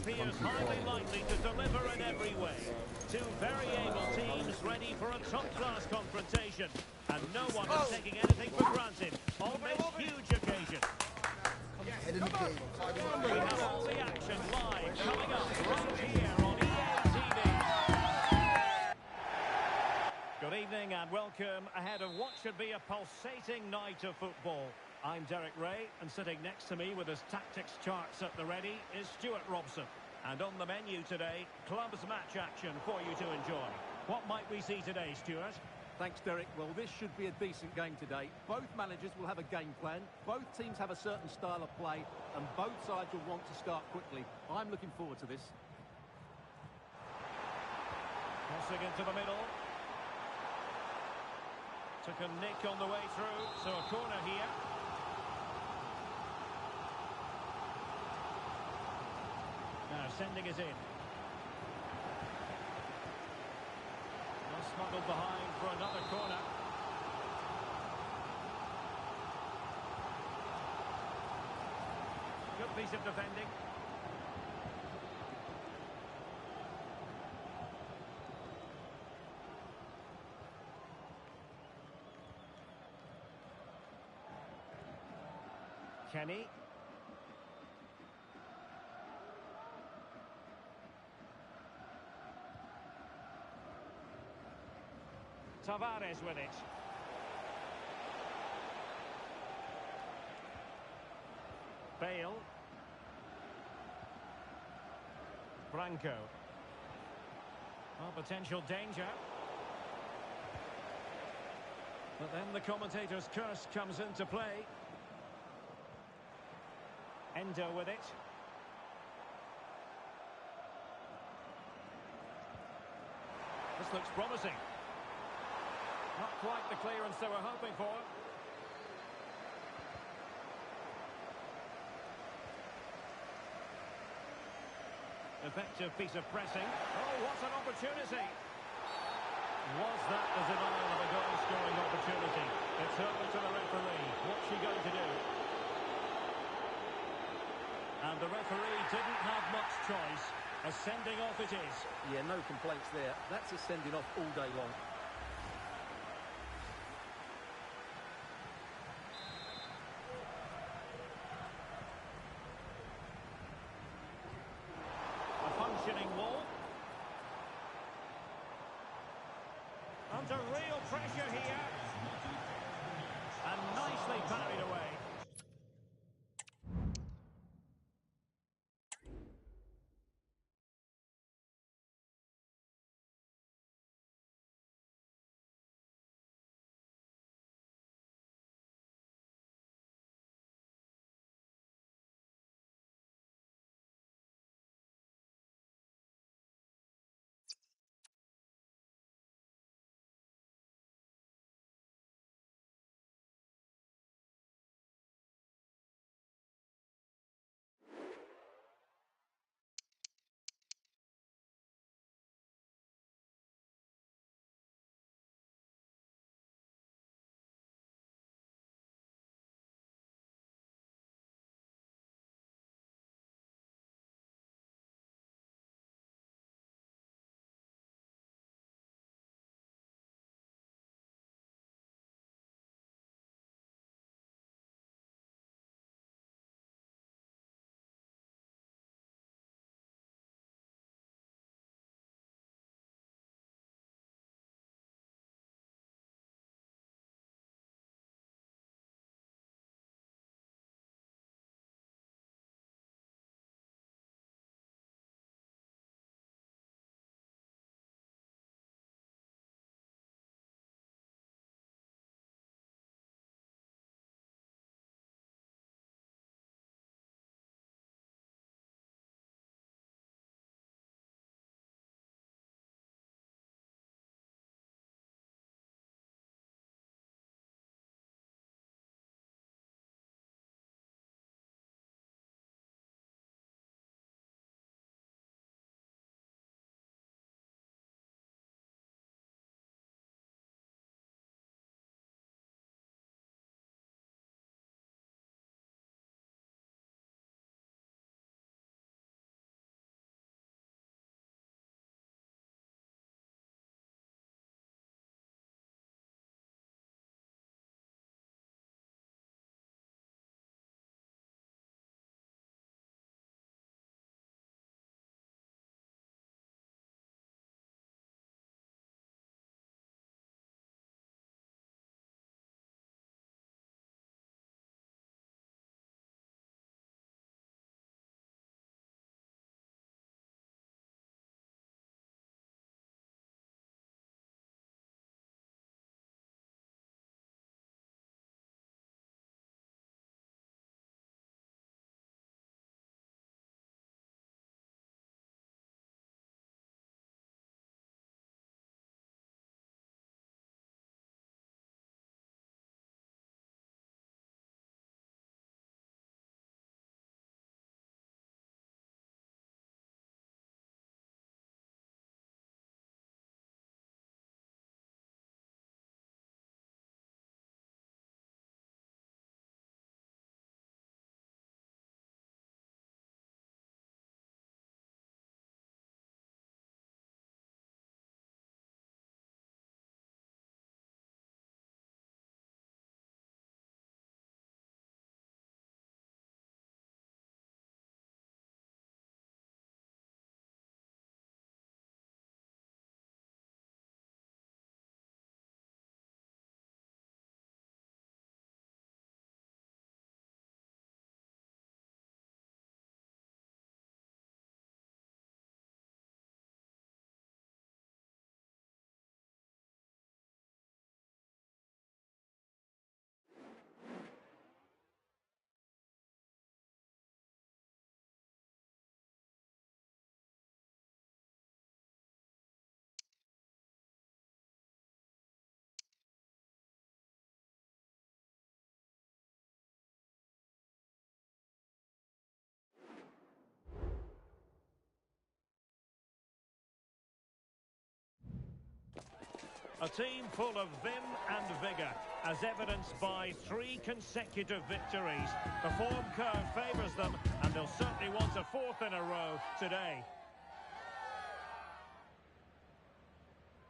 appears highly likely to deliver in every way. Two very able teams ready for a top-class confrontation. And no one is taking anything for granted on this huge occasion. We have all the action live coming up right here on EA TV. Good evening and welcome ahead of what should be a pulsating night of football. I'm Derek Ray, and sitting next to me with his tactics charts at the ready is Stuart Robson. And on the menu today, clubs match action for you to enjoy. What might we see today, Stuart? Thanks, Derek. Well, this should be a decent game today. Both managers will have a game plan. Both teams have a certain style of play, and both sides will want to start quickly. I'm looking forward to this. Crossing into the middle. Took a nick on the way through, so a corner here. Now sending it in. Well smuggled behind for another corner. Good piece of defending. Kenny. Tavares with it. Bale. Branco. Well, potential danger. But then the commentator's curse comes into play. Endo with it. This looks promising. Not quite the clearance they were hoping for. Effective piece of pressing. Oh, what an opportunity! Was that the denial of a goal-scoring opportunity? It's over to the referee. What's she going to do? And the referee didn't have much choice. A sending off it is. Yeah, no complaints there. That's a sending off all day long. Functioning wall. Under real pressure here. And nicely parried away. A team full of vim and vigour, as evidenced by 3 consecutive victories. The form curve favours them, and they'll certainly want a 4th in a row today.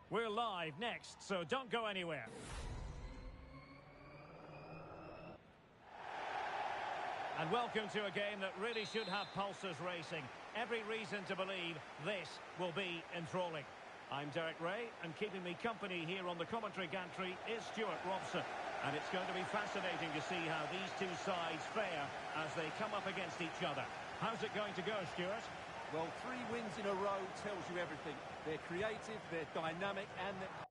We're live next, so don't go anywhere. And welcome to a game that really should have pulses racing. Every reason to believe this will be enthralling. I'm Derek Ray, and keeping me company here on the commentary gantry is Stuart Robson. And it's going to be fascinating to see how these two sides fare as they come up against each other. How's it going to go, Stuart? Well, 3 wins in a row tells you everything. They're creative, they're dynamic, and they're...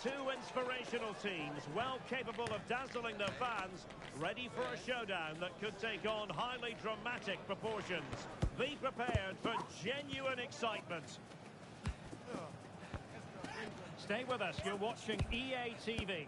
Two inspirational teams, well capable of dazzling their fans, ready for a showdown that could take on highly dramatic proportions. Be prepared for genuine excitement. Stay with us, you're watching EA TV.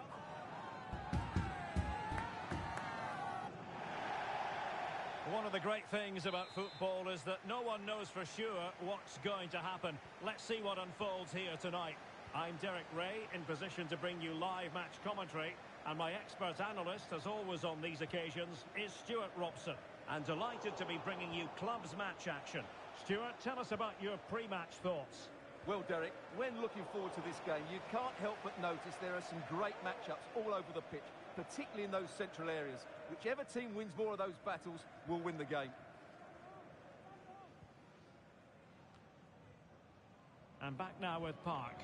One of the great things about football is that no one knows for sure what's going to happen. Let's see what unfolds here tonight. I'm Derek Ray, in position to bring you live match commentary, and my expert analyst, as always on these occasions, is Stuart Robson. And delighted to be bringing you clubs match action. Stuart, tell us about your pre-match thoughts. Well, Derek, when looking forward to this game, you can't help but notice there are some great matchups all over the pitch, particularly in those central areas. Whichever team wins more of those battles will win the game. And back now with Park.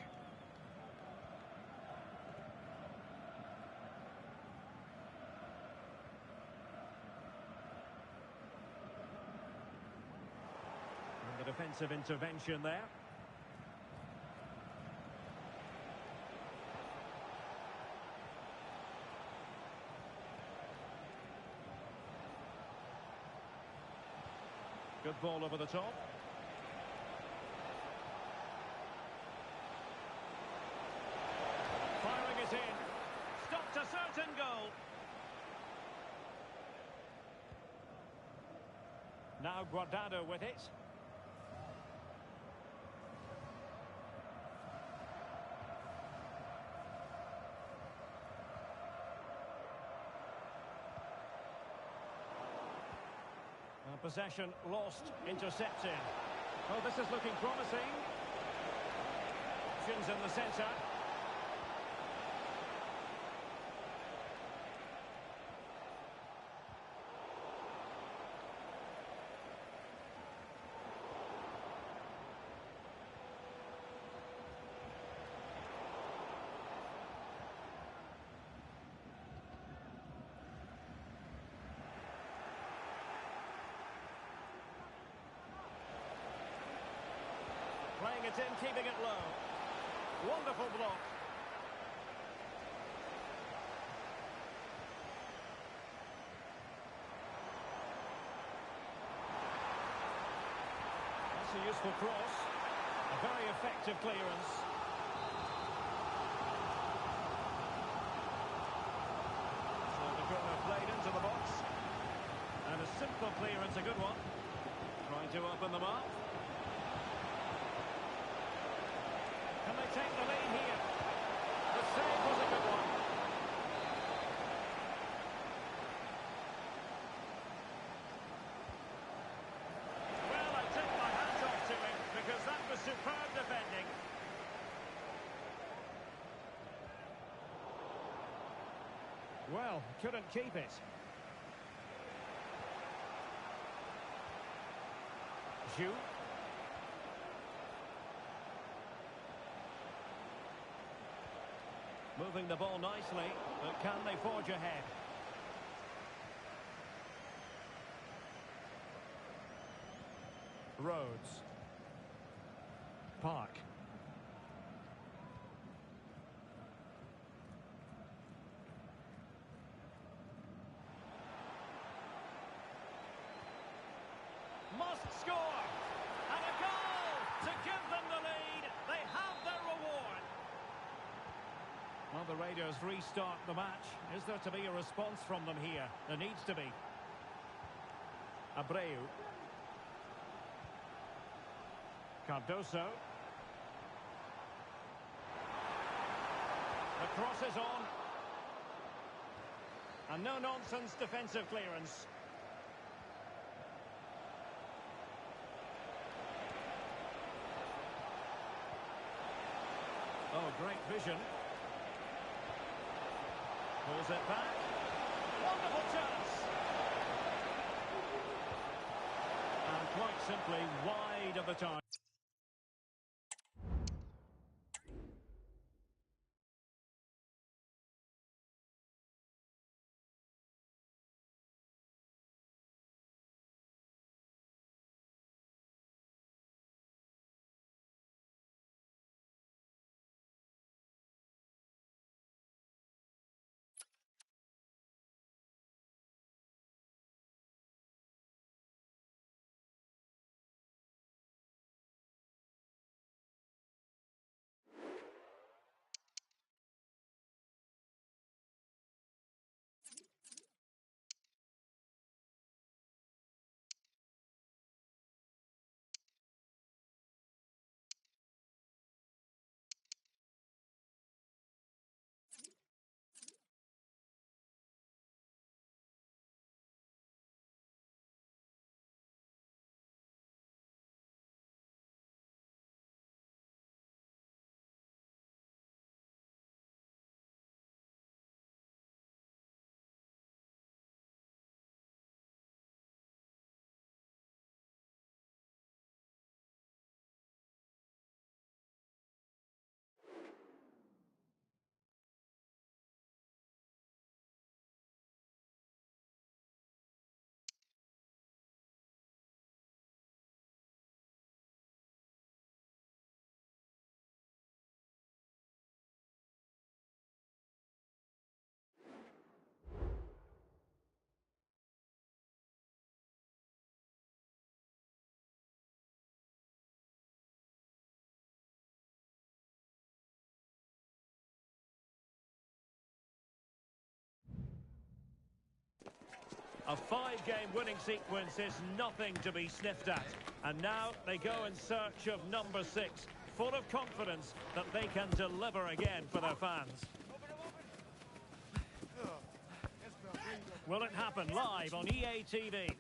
And the defensive intervention there. Good ball over the top. Firing it in. Stopped a certain goal. Now Guardado with it. Possession lost, intercepted. Oh, this is looking promising. Options in the centre. Playing it in, keeping it low. Wonderful block. That's a useful cross. A very effective clearance. So the corner played into the box. And a simple clearance, a good one. Trying to open them up. Can they take the lead here? The save was a good one. Well, I take my hat off to him because that was superb defending. Well, couldn't keep it. Zhu. Moving the ball nicely, but can they forge ahead? Rhodes. Park. Must score! And a goal to give them the lead. They have their reward. Well, the Raiders restart the match. Is there to be a response from them here? There needs to be. Abreu. Cardoso. The cross is on. And no-nonsense defensive clearance. Oh, great vision. Pulls it back. Wonderful chance. And quite simply wide of the target. A 5-game winning sequence is nothing to be sniffed at. And now they go in search of number 6, full of confidence that they can deliver again for their fans. Will it happen live on EA TV?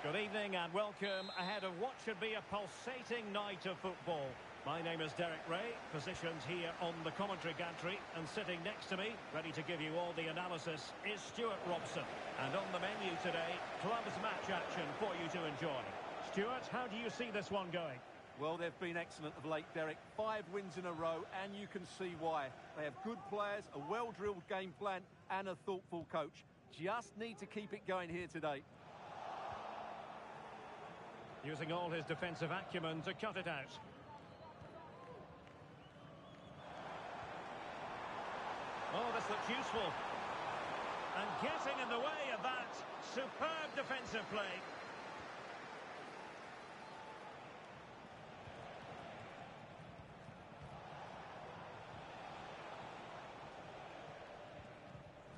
Good evening and welcome ahead of what should be a pulsating night of football. My name is Derek Ray, positioned here on the commentary gantry, and sitting next to me, ready to give you all the analysis, is Stuart Robson. And on the menu today, club's match action for you to enjoy. Stuart, how do you see this one going? Well, they've been excellent of late, Derek. 5 wins in a row, and you can see why. They have good players, a well-drilled game plan, and a thoughtful coach. Just need to keep it going here today. Using all his defensive acumen to cut it out. Oh, this looks useful. And getting in the way of that. Superb defensive play.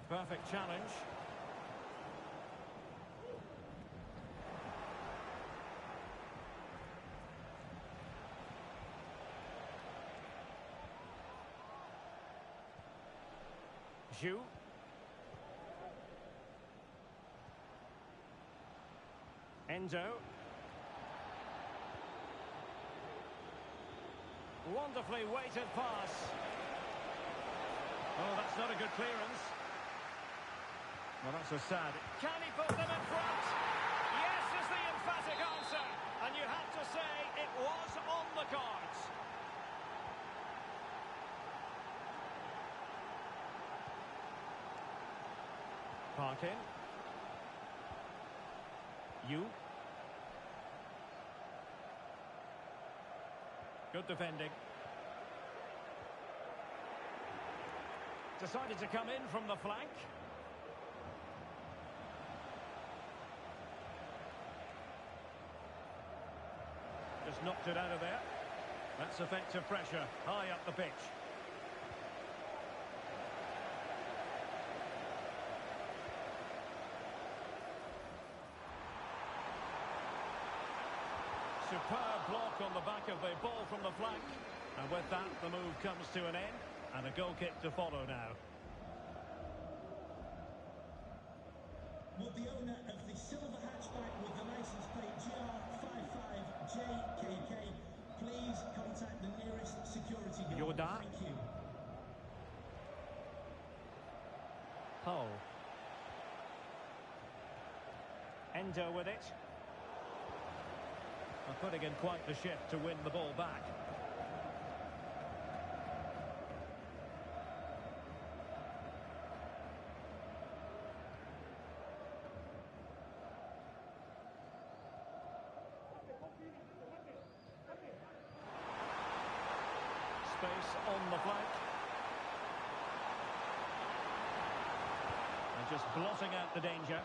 Perfect challenge. Zhu. Endo. Wonderfully weighted pass. Oh, that's not a good clearance. Well, that's a sad. Can he put them in front? Yes is the emphatic answer. And you have to say it was on the cards. Parkin. You. Good defending. Decided to come in from the flank. Just knocked it out of there. That's effective pressure, high up the pitch. Superb block on the back of the ball from the flank. And with that, the move comes to an end. And a goal kick to follow now. Will the owner of the silver hatchback with the license plate GR55JKK please contact the nearest security guard? Yoda. Thank you. Hull. Endo with it. Putting in quite the shift to win the ball back. Space on the flank. And just blotting out the danger.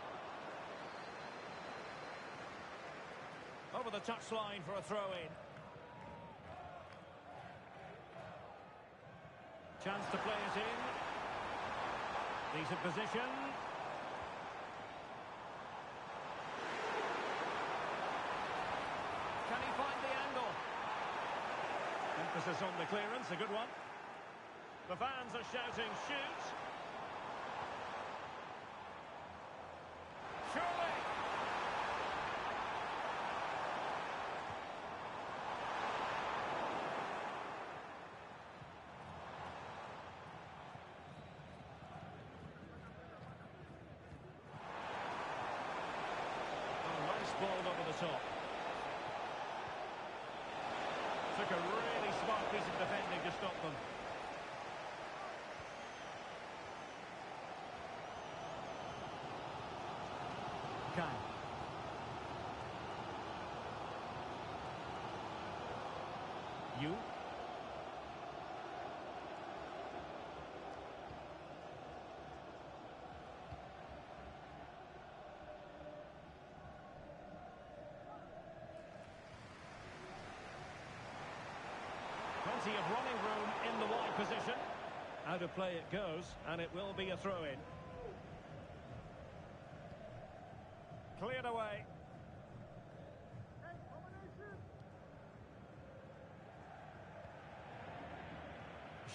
Over the touchline for a throw-in. Chance to play it in. Decent position. Can he find the angle? Emphasis on the clearance, a good one. The fans are shouting, shoot! Surely! Ball over the top. Took a really smart piece of defending to stop them. Can. You. plenty of running room in the wide position. Out of play it goes, and it will be a throw-in. Cleared away.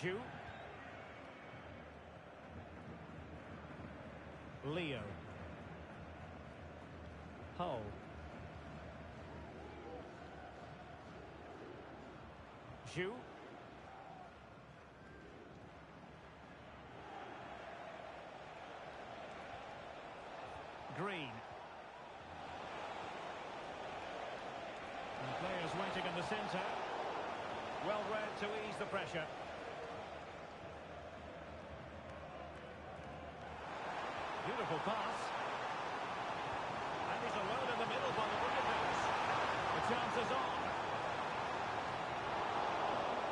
Zhu. Leo. Hull. Zhu. Green. And players waiting in the centre. Well read to ease the pressure. Beautiful pass. And he's alone in the middle by the look of things. The chance is on.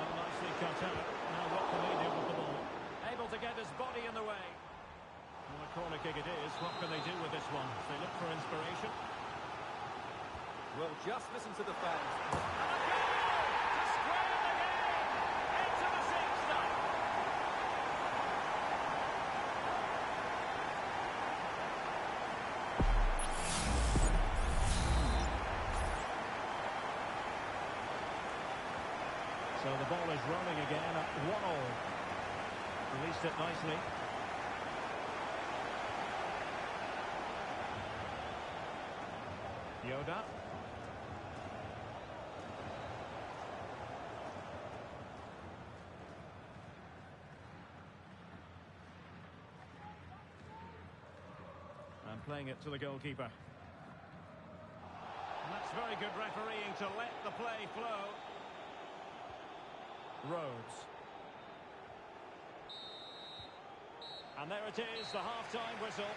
And nicely cut out. Now what can they do with the ball? Able to get his body in the way. Well, a corner kick it is. What can they do with this one? They look for inspiration. Well, just listen to the fans. And a goal to square the game. Into the 60. So the ball is rolling again at 1-1. Released it nicely. Yoda. And playing it to the goalkeeper. And that's very good refereeing to let the play flow. Rhodes. And there it is, the half-time whistle.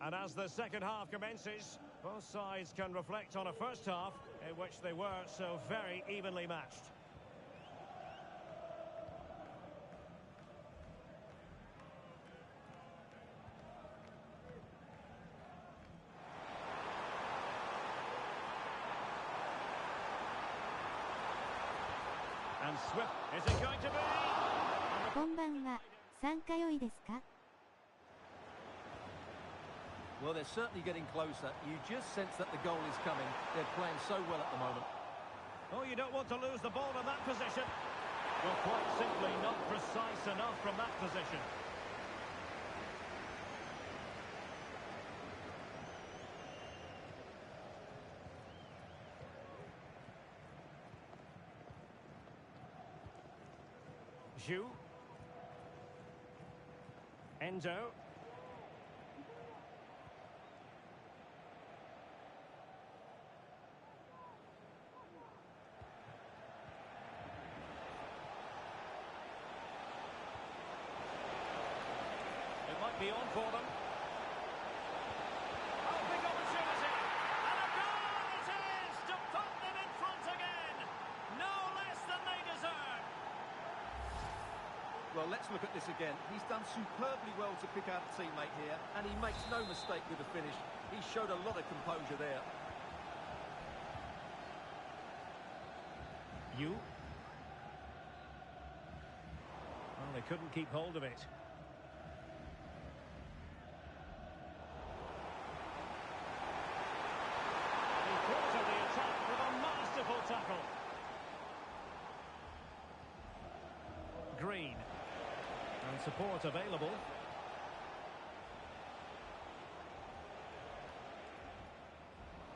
And as the second half commences, both sides can reflect on a first half in which they were so very evenly matched. And Swift, is it going to be? こんばんは。参加良いですか? Well, they're certainly getting closer. You just sense that the goal is coming. They're playing so well at the moment. Oh, you don't want to lose the ball in that position. Well, quite simply not precise enough from that position. Zhu. Endo. Be on for them. Oh, big opportunity. And a goal it is to put them in front again. No less than they deserve. Well, let's look at this again. He's done superbly well to pick out a teammate here, and he makes no mistake with the finish. He showed a lot of composure there. You? Well, they couldn't keep hold of it. Tackle. Green. And support available.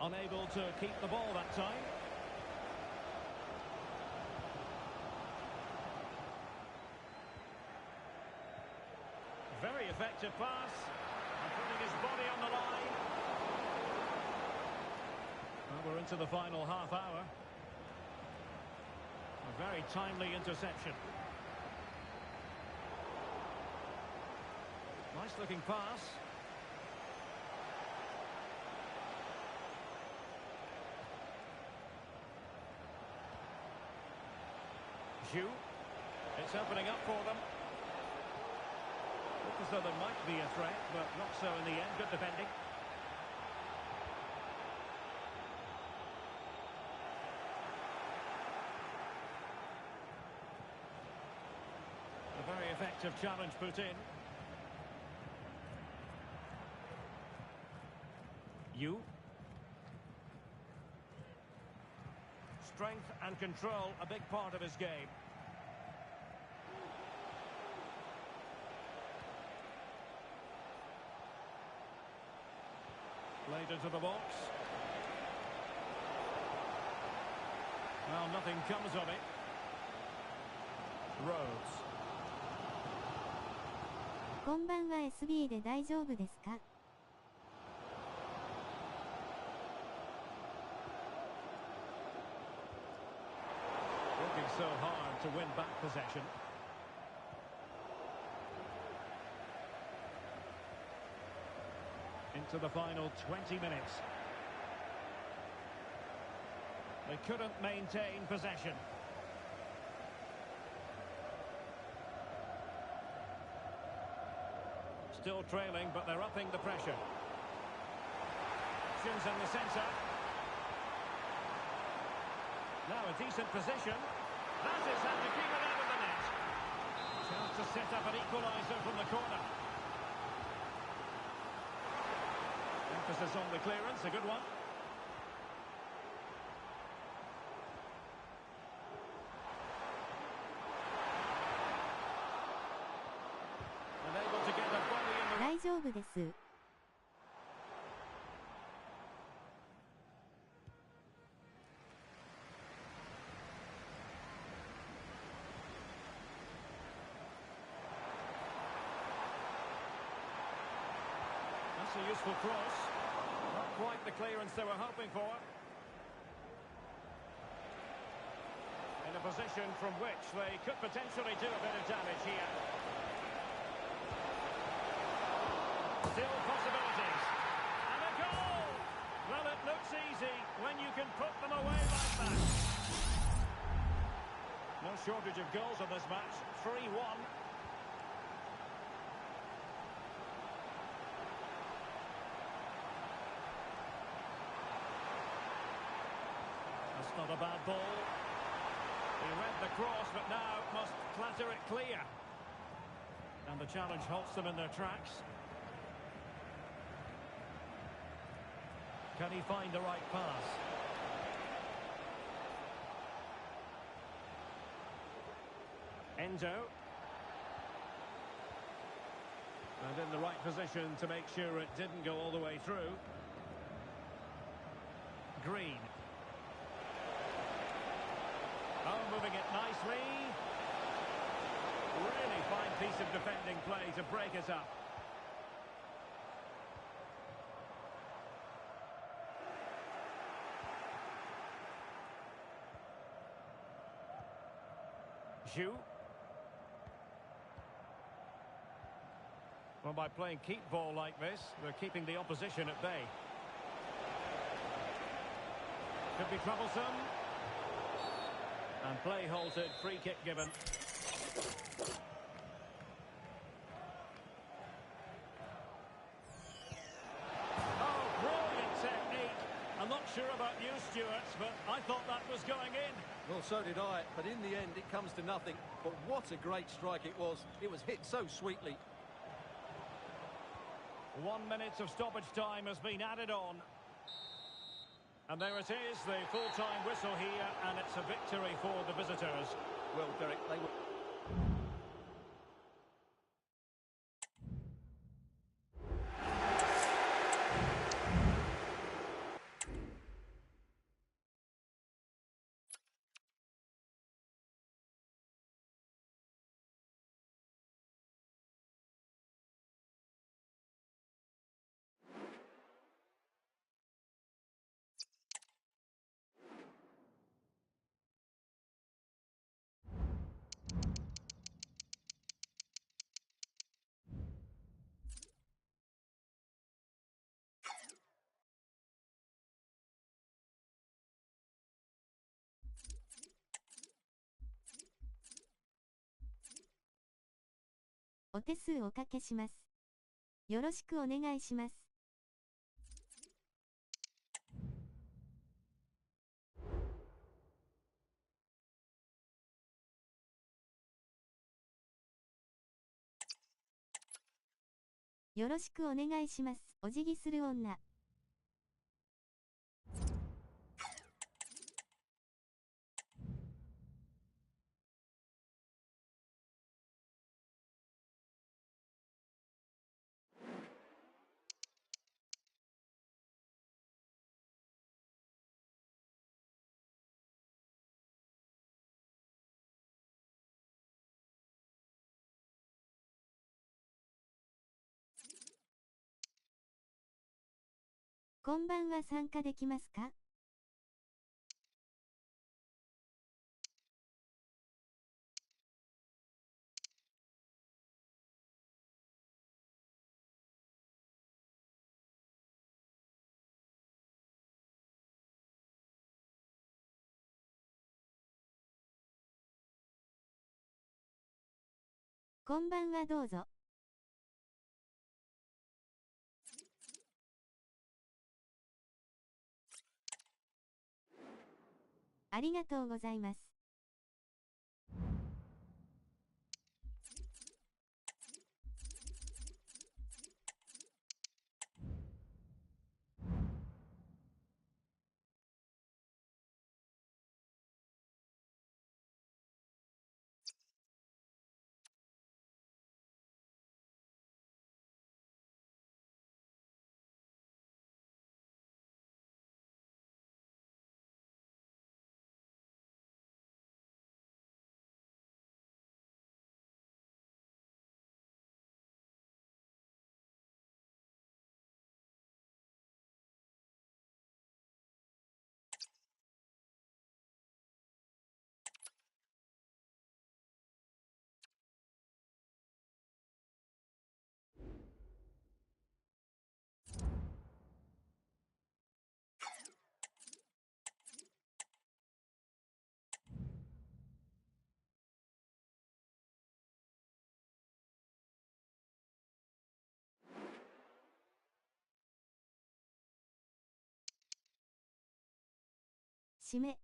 Unable to keep the ball that time. Very effective pass. And putting his body on the line. Well, we're into the final half hour. A very timely interception. Nice looking pass. Zhu. It's opening up for them. Looks as though there might be a threat, but not so in the end. Good defending. A very effective challenge put in. Yu. Strength and control, a big part of his game. Played into the box. Well, nothing comes of it. Rhodes. こんばんは SB で大丈夫ですか? Working so hard to win back possession. Into the final 20 minutes. They couldn't maintain possession. Still trailing, but they're upping the pressure. Options in the centre. Now a decent position. That is how to keep it out of the net. Chance to set up an equaliser from the corner. Emphasis on the clearance, a good one. Unable to get the body in the... 大丈夫です。That's a useful cross. Not quite the clearance they were hoping for. In a position from which they could potentially do a bit of damage here. Still possibilities. And a goal! Well, it looks easy when you can put them away like that. No shortage of goals in this match. 3-1. That's not a bad ball. He read the cross, but now must clatter it clear. And the challenge halts them in their tracks. Can he find the right pass? Endo. And in the right position to make sure it didn't go all the way through. Green. Oh, moving it nicely. Really fine piece of defending play to break us up. Zhu. Well, by playing keep ball like this, they're keeping the opposition at bay. Could be troublesome. And play halted, free kick given. Oh, brilliant technique. I'm not sure about you, Stuart, but I thought that was going in. Well, so did I, but in the end it comes to nothing. But what a great strike it was. It was hit so sweetly. 1 minute of stoppage time has been added on. And there it is, the full-time whistle here, and it's a victory for the visitors. Well, Derek, they were... お手数おかけします。よろしくお願いします。よろしくお願いします。お辞儀する女。こんばんは、参加できますか？こんばんは、どうぞ。ありがとうございます。締め。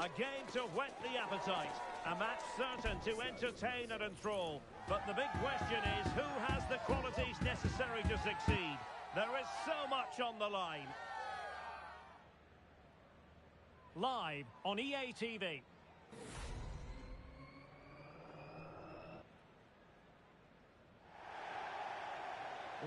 A game to whet the appetite. A match certain to entertain and enthrall. But the big question is, who has the qualities necessary to succeed? There is so much on the line. Live on EA TV.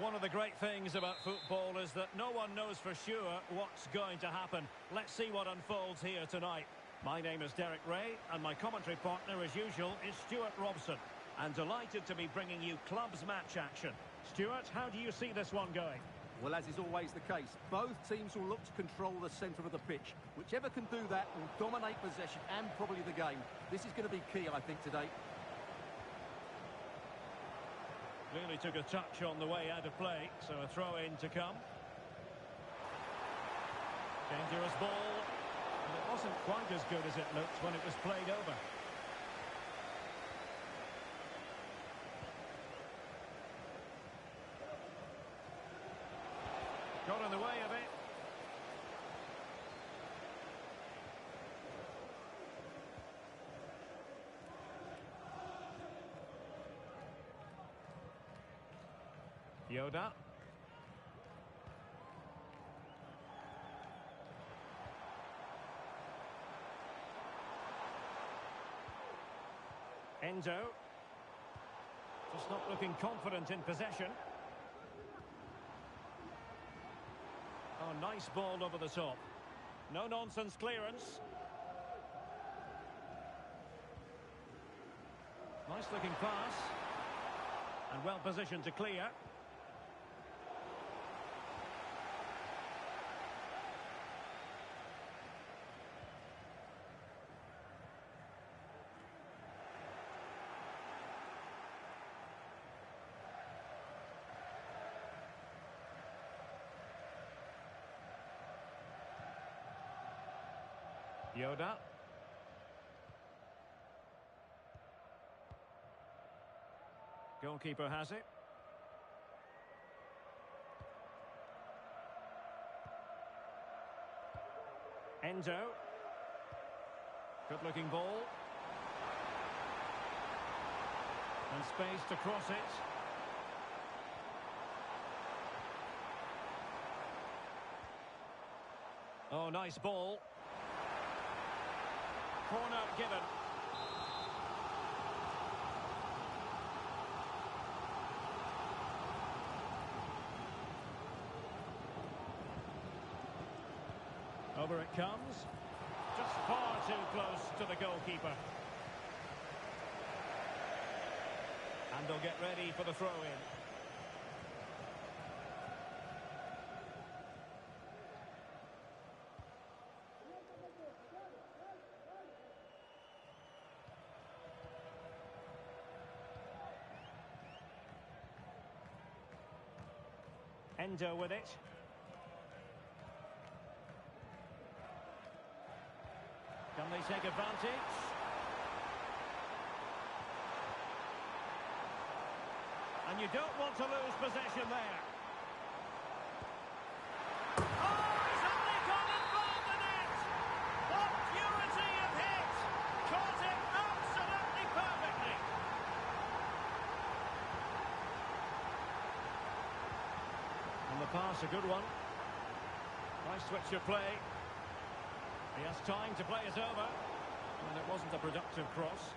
One of the great things about football is that no one knows for sure what's going to happen. Let's see what unfolds here tonight. My name is Derek Ray, and my commentary partner, as usual, is Stuart Robson. And delighted to be bringing you clubs match action. Stuart, how do you see this one going? Well, as is always the case, both teams will look to control the centre of the pitch. Whichever can do that will dominate possession and probably the game. This is going to be key, I think, today. Clearly took a touch on the way out of play, so a throw-in to come. Dangerous ball, and it wasn't quite as good as it looked when it was played over. Got in the way of it. Yoda. Enzo. Just not looking confident in possession. Oh, nice ball over the top. No nonsense clearance. Nice looking pass. And well positioned to clear. Yoda. Goalkeeper has it. Enzo. Good looking ball. And space to cross it. Oh, nice ball. Corner given. Over it comes. Just far too close to the goalkeeper. And they'll get ready for the throw-in. Endo with it. Can they take advantage? And you don't want to lose possession there. Oh, he's only gone and found the net! What purity of hit! Caught it absolutely perfectly! And the pass, a good one. Nice switch of play. He has time to play it over. And it wasn't a productive cross.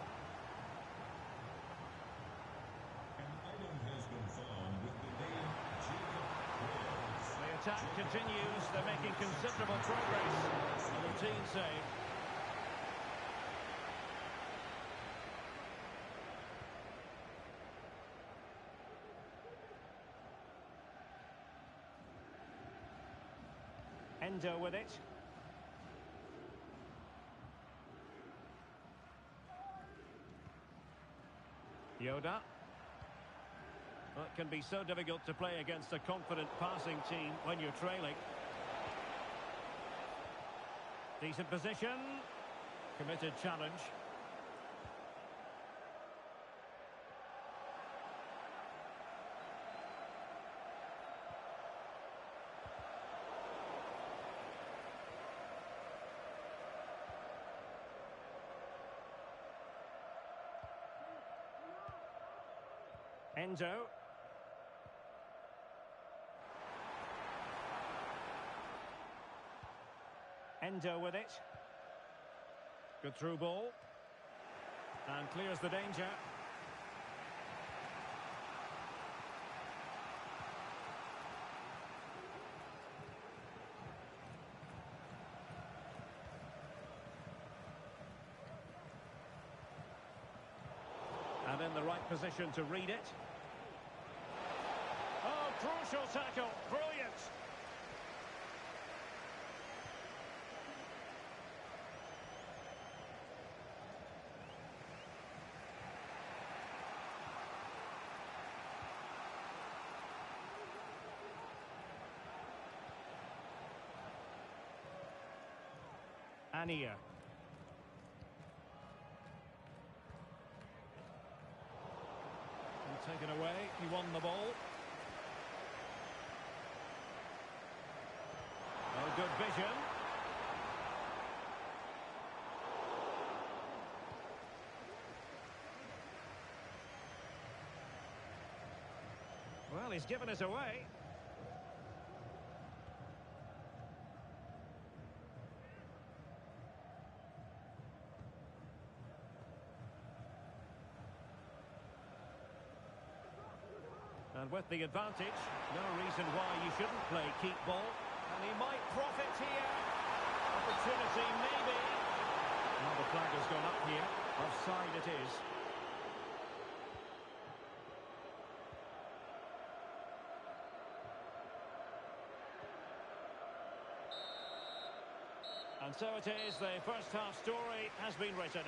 An item has been found with the name Jacob Wells. The attack continues. They're making considerable progress. A routine save. Endo with it. Yoda. Well, it can be so difficult to play against a confident passing team when you're trailing. Decent position. Committed challenge. Enzo. Endo with it. Good through ball. And clears the danger. And in the right position to read it. Oh, crucial tackle. Brilliant. Ania. And taken away, he won the ball. Oh, good vision. Well, he's given us away. And with the advantage, no reason why you shouldn't play keep ball. And he might profit here. Opportunity, maybe. Well, the flag has gone up here. Offside it is. And so it is, the first half story has been written.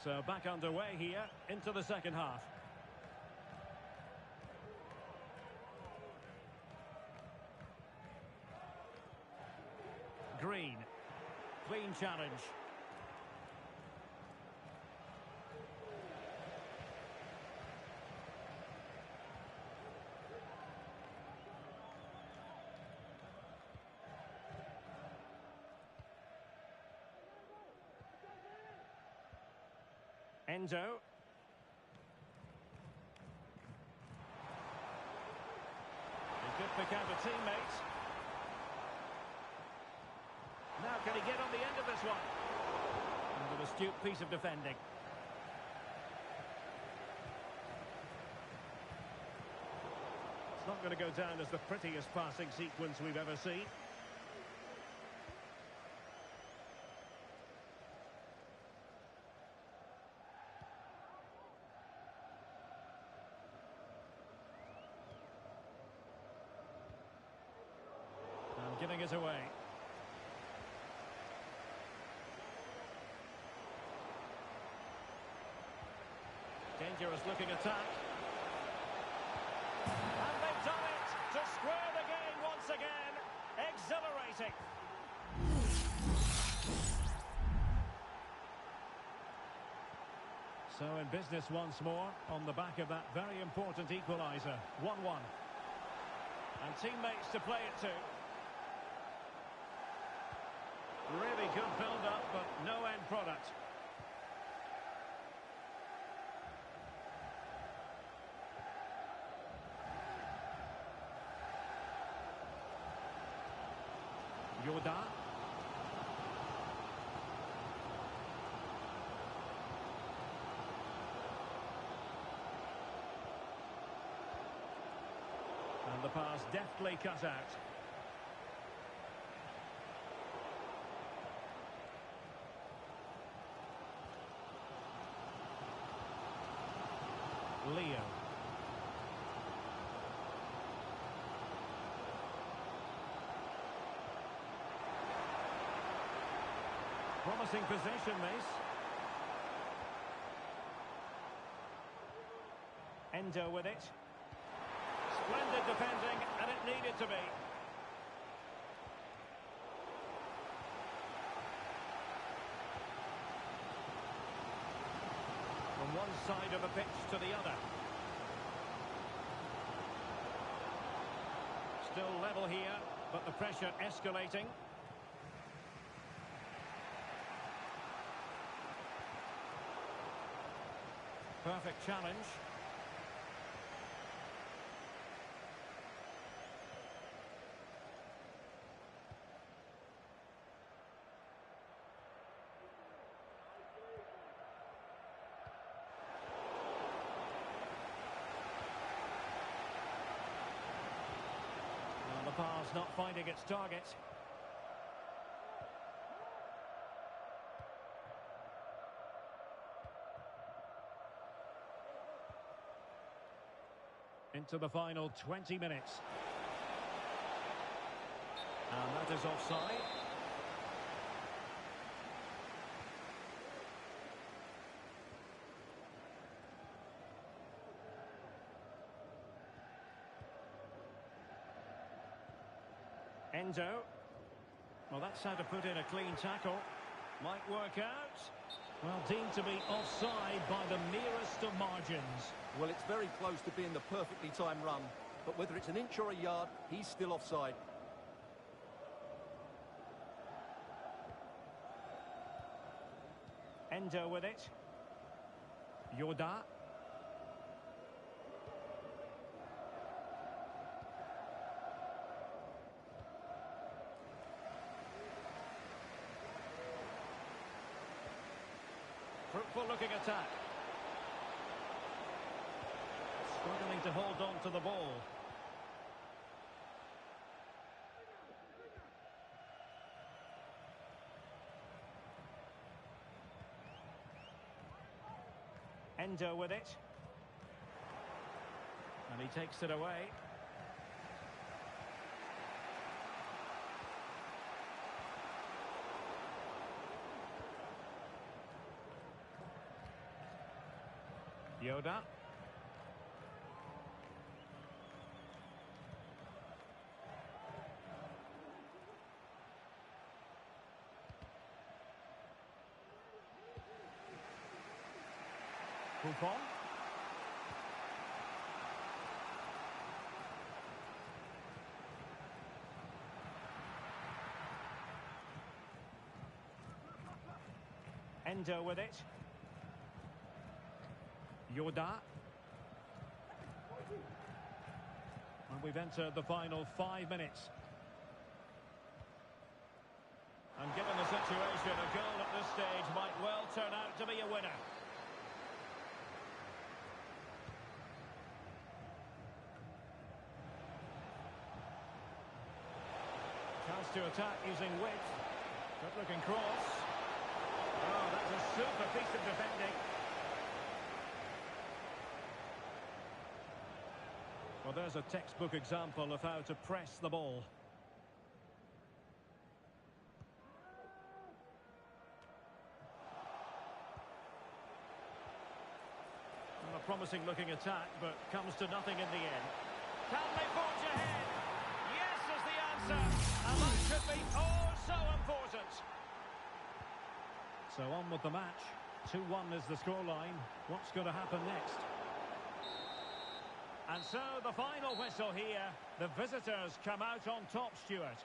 So back underway here into the second half. Green. Clean challenge. Enzo. He could pick out a teammate. Now can he get on the end of this one? And an astute piece of defending. It's not going to go down as the prettiest passing sequence we've ever seen. Giving it away. Dangerous looking attack. And they've done it to square the game once again. Exhilarating. So in business once more on the back of that very important equaliser. 1-1. And teammates to play it to. Really good build-up, but no end product. Yoda. And the pass deftly cut out. Leo. Promising possession, this. Endo with it. Splendid defending, and it needed to be. From one side of the pitch to the other. Still level here, but the pressure escalating. Perfect challenge. Well, the pass not finding its target. Into the final 20 minutes. And that is offside. Endo. Well, that's how to put in a clean tackle. Might work out. Well, deemed to be offside by the merest of margins. Well, it's very close to being the perfectly timed run, but whether it's an inch or a yard, he's still offside. Endo with it. Yoda. Fruitful looking attack. Struggling to hold on to the ball. Endo with it. And he takes it away. Yoda. Buffon. Endo with it. Yoda. And we've entered the final 5 minutes. And given the situation, a goal at this stage might well turn out to be a winner. Chance to attack using width. Good looking cross. Oh, that's a super piece of defending. Well, there's a textbook example of how to press the ball. Well, a promising looking attack, but comes to nothing in the end. Can they forge ahead? Yes is the answer. And that should be oh so important. So on with the match. 2-1 is the scoreline. What's going to happen next? And so the final whistle here. The visitors come out on top, Stuart.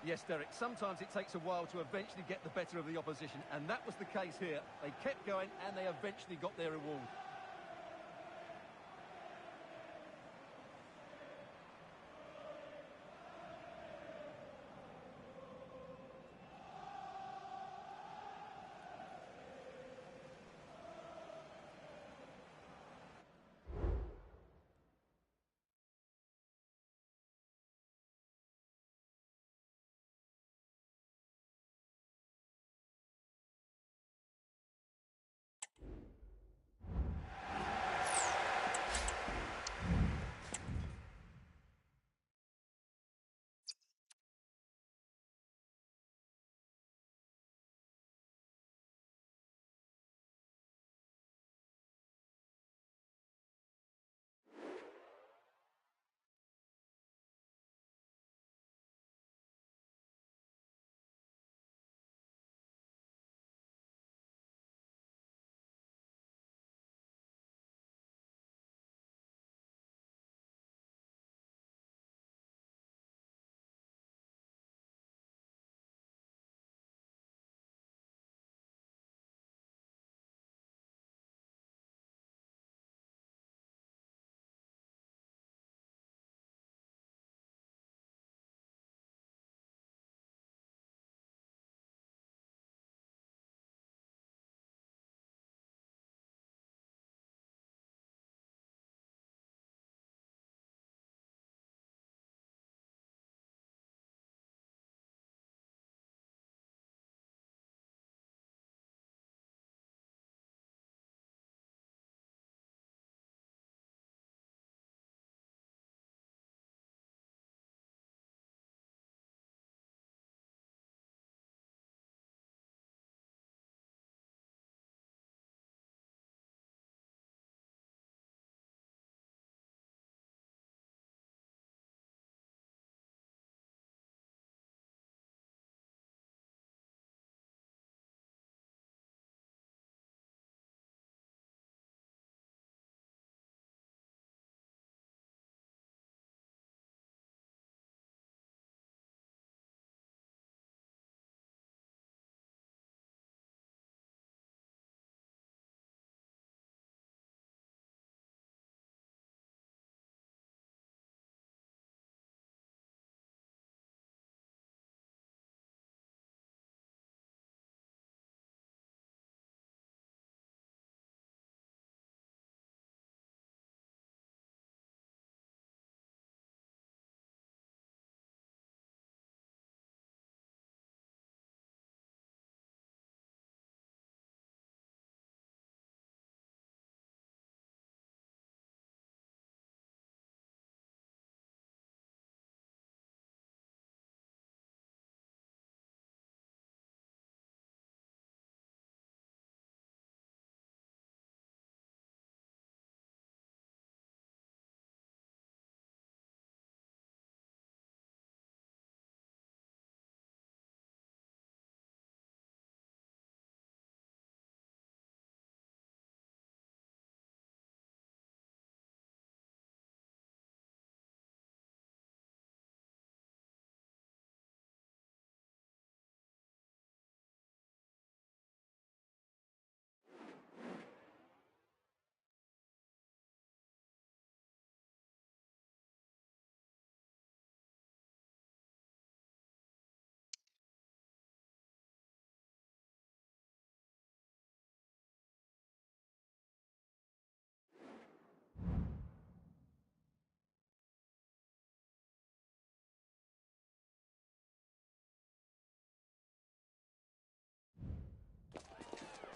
Yes, Derek, sometimes it takes a while to eventually get the better of the opposition, and that was the case here. They kept going, and they eventually got their reward.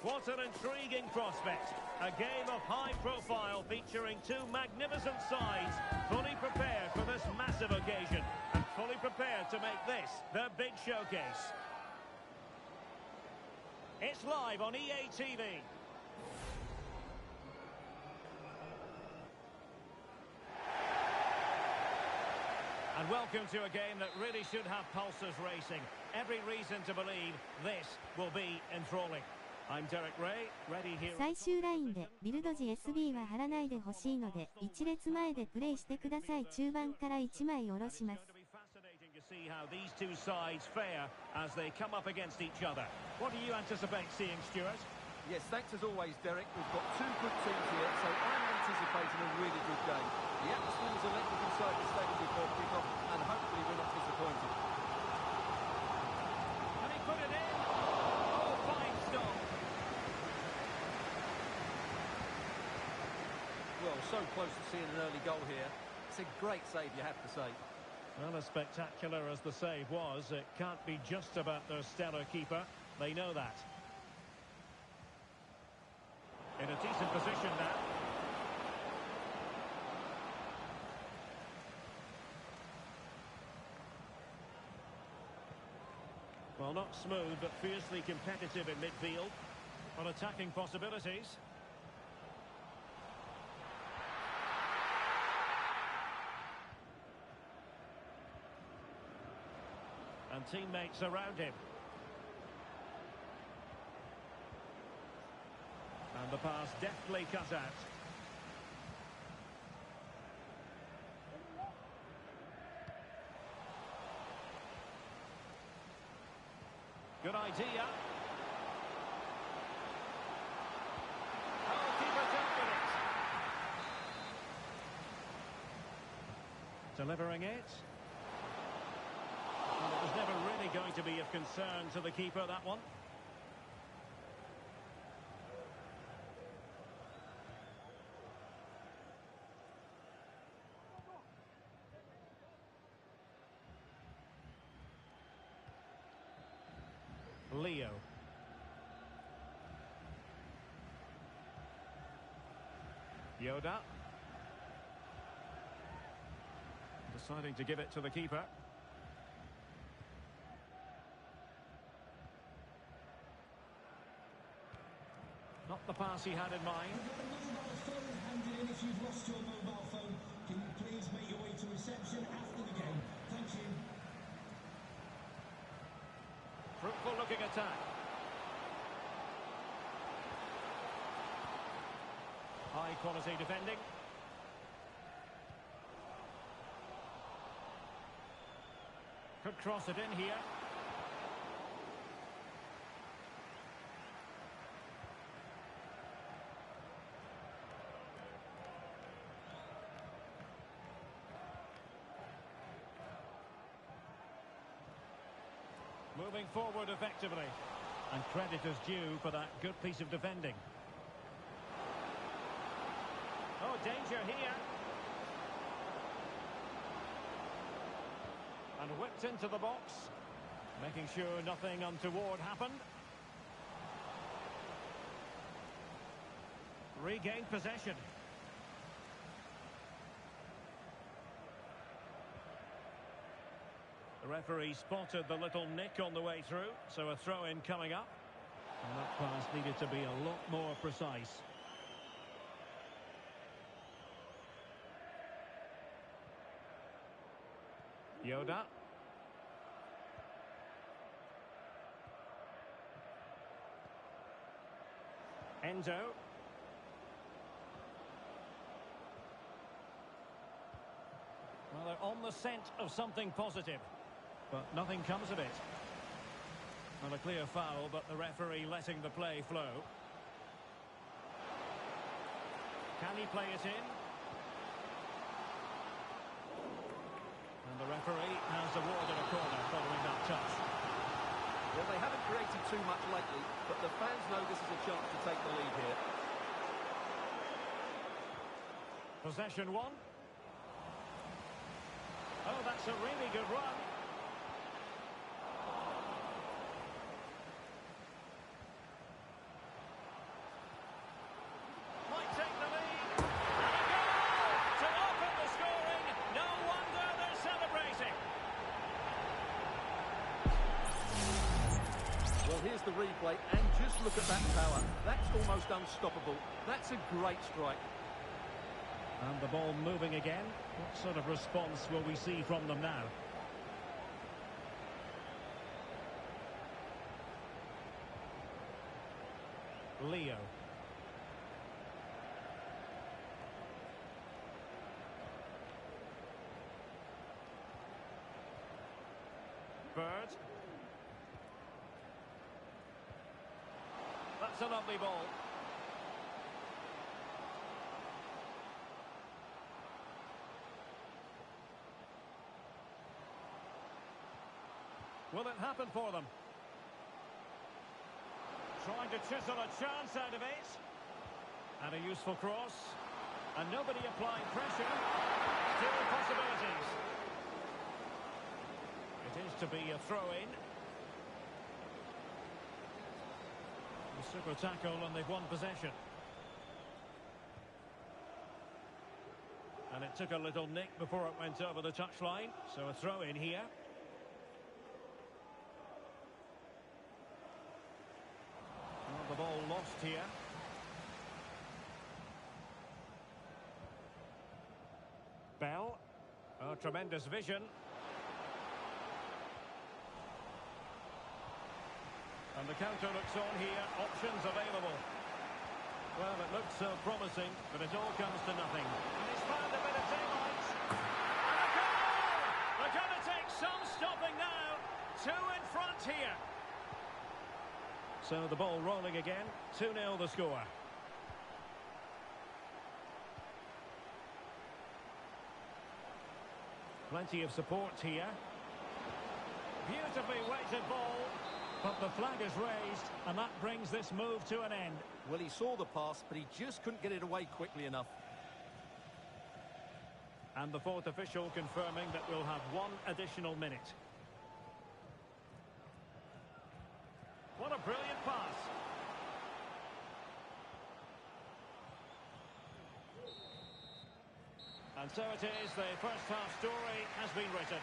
What an intriguing prospect. A game of high profile featuring two magnificent sides, fully prepared for this massive occasion and fully prepared to make this their big showcase. It's live on EA TV. And welcome to a game that really should have pulses racing. Every reason to believe this will be enthralling. I'm Derek Ray, ready here. 最終ラインでビルド時 SB は張らないでほしいので一列前でプレイしてください。中盤から1枚下ろします。Fascinating to see how these two sides fare as they come up against each other. What do you anticipate seeing, Stuart? Yes, thanks as always, Derek. We've got two good teams here, so I'm anticipating a really good game. The atmosphere was electric inside the stadium before kick-off, and hopefully we're not disappointed. And he put it in. Oh, fine stop. Well, so close to seeing an early goal here. It's a great save, you have to say. Well, as spectacular as the save was, it can't be just about their stellar keeper. They know that. In a decent position now. Well, not smooth, but fiercely competitive in midfield. On attacking possibilities. And teammates around him. And the pass deftly cut out. Good idea. Oh, keeper dealt with it. Delivering it. Well, it was never really going to be of concern to the keeper, that one. Leo. Yoda. Deciding to give it to the keeper. Not the pass he had in mind. If you've lost your mobile phone, can you please make your way to reception after the game? Thank you. Fruitful looking attack. High quality defending. Could cross it in here. Moving forward effectively. And credit is due for that good piece of defending. Oh, danger here. And whipped into the box. Making sure nothing untoward happened. Regained possession. The referee spotted the little nick on the way through, so a throw-in coming up. And that pass needed to be a lot more precise. Yoda. Endo. Well, they're on the scent of something positive. But nothing comes of it. Not a clear foul, but the referee letting the play flow. Can he play it in? And the referee has awarded a corner following that touch. Well, they haven't created too much lately, but the fans know this is a chance to take the lead here. Possession one. Oh, that's a really good run. Well, here's the replay, and just look at that power. That's almost unstoppable. That's a great strike. And the ball moving again. What sort of response will we see from them now? Leo. Bird. That's a lovely ball. Will it happen for them? Trying to chisel a chance out of it. And a useful cross. And nobody applying pressure. Still possibilities. It is to be a throw-in. A super tackle and they've won possession. And it took a little nick before it went over the touchline. So a throw-in here. Well, the ball lost here. Bell. Oh, tremendous vision. And the counter looks on here. Options available. Well, it looked so promising, but it all comes to nothing. And he's found a bit of daylight. And a goal! They're going to take some stopping now. 2 in front here. So the ball rolling again. 2-0 the score. Plenty of support here. Beautifully weighted ball. But the flag is raised, and that brings this move to an end. Well, he saw the pass, but he just couldn't get it away quickly enough. And the fourth official confirming that we'll have 1 additional minute. What a brilliant pass. And so it is, the first half story has been written.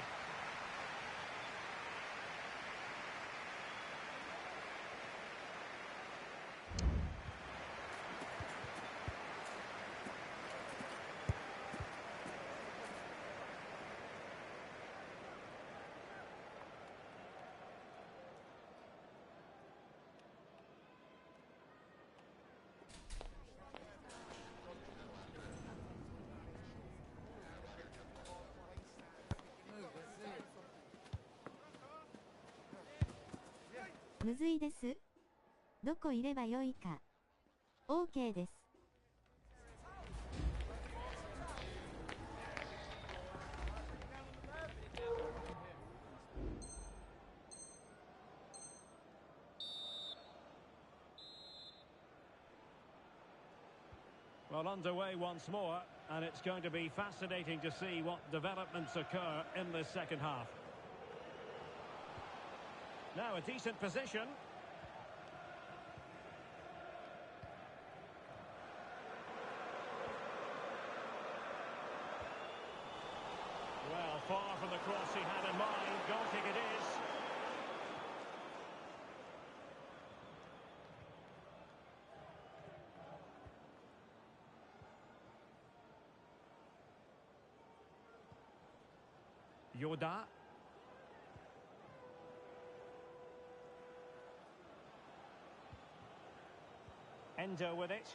むずいです。どこいればよいか。OK です。Well, underway once more, and it's going to be fascinating to see what developments occur in this second half. Now a decent position. Well, far from the cross he had in mind. Goal kick it is. Yoda. Endo with it.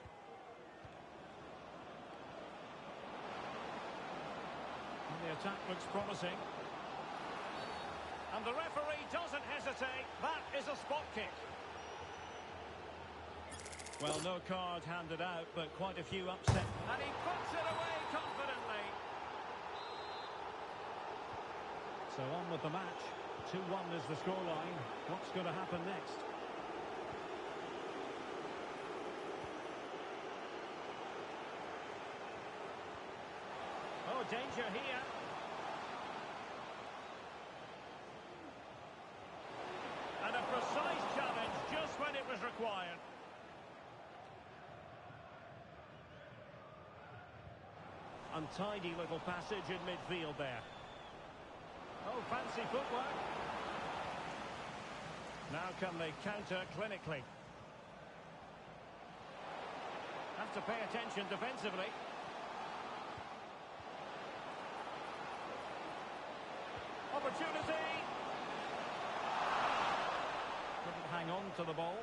And the attack looks promising. And the referee doesn't hesitate. That is a spot kick. Well, no card handed out, but quite a few upset. And he puts it away confidently. So on with the match. 2-1 is the scoreline. What's going to happen next? Oh, danger here. And a precise challenge just when it was required. Untidy little passage in midfield there. Oh, fancy footwork. Now can they counter clinically? Have to pay attention defensively. Opportunity! Couldn't hang on to the ball.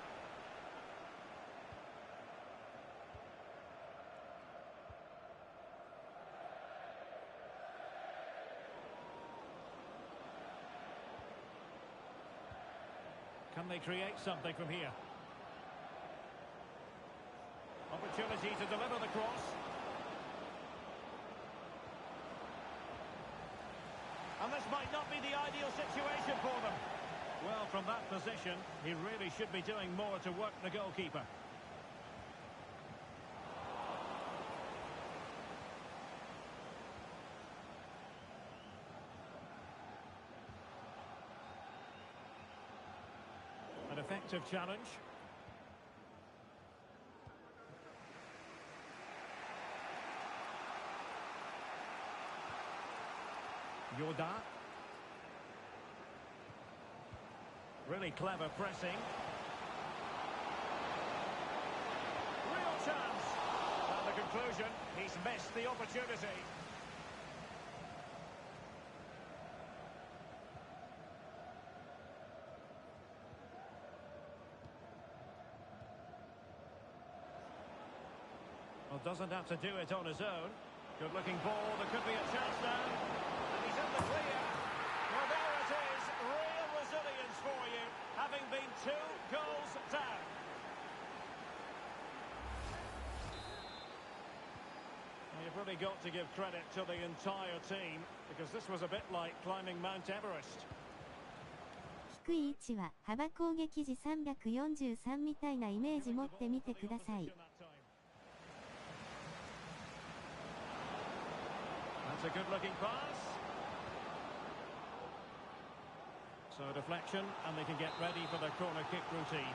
Can they create something from here? Opportunity to deliver the cross. And this might not be the ideal situation for them. Well, from that position, he really should be doing more to work the goalkeeper. An effective challenge. Yoda. Really clever pressing. Real chance. And the conclusion, he's missed the opportunity. Well, doesn't have to do it on his own. Good looking ball, there could be a chance now. And he's in the clear. Well, there it is. Real resilience for you, having been 2 goals down. Well, you've really got to give credit to the entire team, because this was a bit like climbing Mount Everest. 低い位置は幅攻撃時343みたいなイメージ持ってみてください。That's a good-looking pass. So deflection, and they can get ready for their corner kick routine.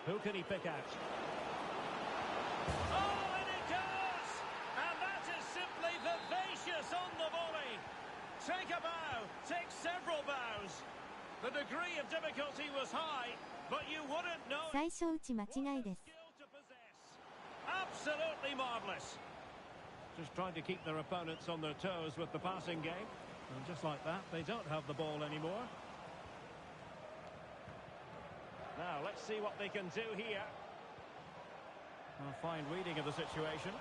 Who can he pick out? Oh, and it goes! And that is simply vivacious on the volley. Take a bow, take several bows. The degree of difficulty was high, but you wouldn't know. 最初打ち間違いです。 Absolutely marvellous. Just trying to keep their opponents on their toes with the passing game. And just like that, they don't have the ball anymore. Now, let's see what they can do here. A fine reading of the situation.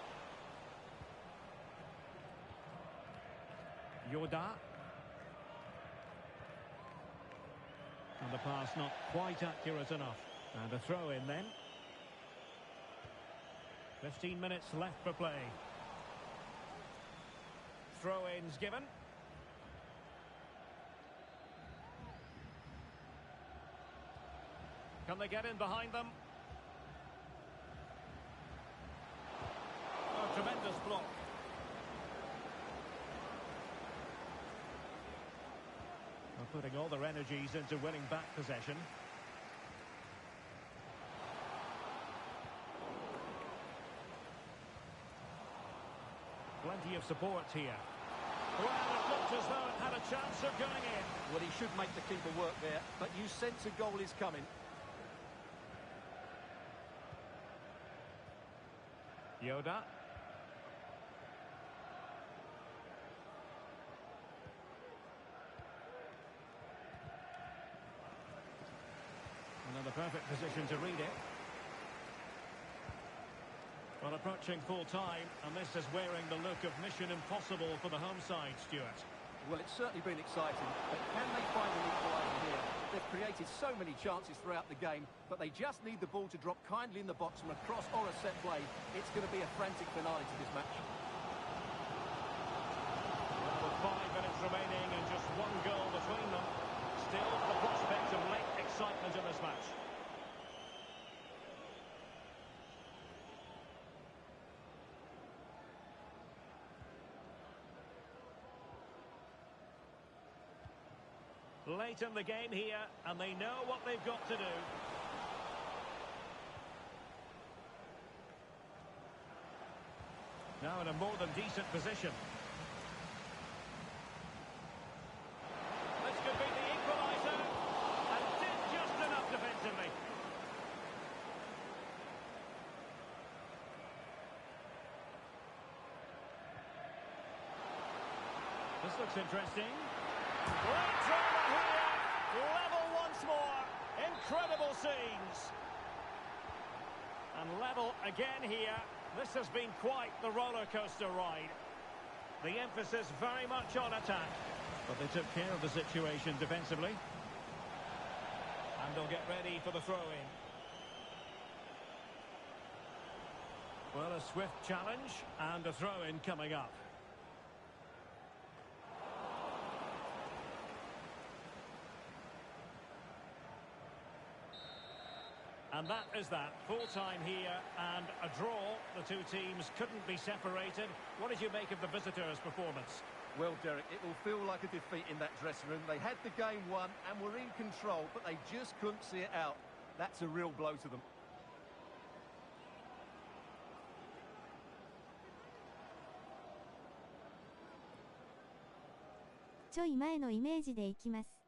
Yoda. And the pass not quite accurate enough. And a throw in then. 15 minutes left for play. Throw-ins given. Can they get in behind them? Oh, tremendous block. They're putting all their energies into winning back possession. Plenty of support here. Well, it looked as though it had a chance of going in. Well, he should make the keeper work there, but you sense a goal is coming. Yoda. Another perfect position to read it. Well, approaching full time, and this is wearing the look of mission impossible for the home side, Stuart. Well, it's certainly been exciting, but can they find an equaliser here? They've created so many chances throughout the game, but they just need the ball to drop kindly in the box from a cross or a set play. It's going to be a frantic finale to this match. Well, with 5 minutes remaining and just 1 goal between them, still the prospect of late excitement in this match. Late in the game here, and they know what they've got to do. Now in a more than decent position. This could be the equaliser. And did just enough defensively. This looks interesting. Great drama here. Level once more. Incredible scenes. And level again here. This has been quite the roller coaster ride. The emphasis very much on attack. But they took care of the situation defensively. And they'll get ready for the throw-in. Well, a swift challenge and a throw-in coming up. And that is that. Full-time here and a draw. The two teams couldn't be separated. What did you make of the visitors' performance? Well, Derek, it will feel like a defeat in that dressing room. They had the game won and were in control, but they just couldn't see it out. That's a real blow to them. ちょい前のイメージでいきます。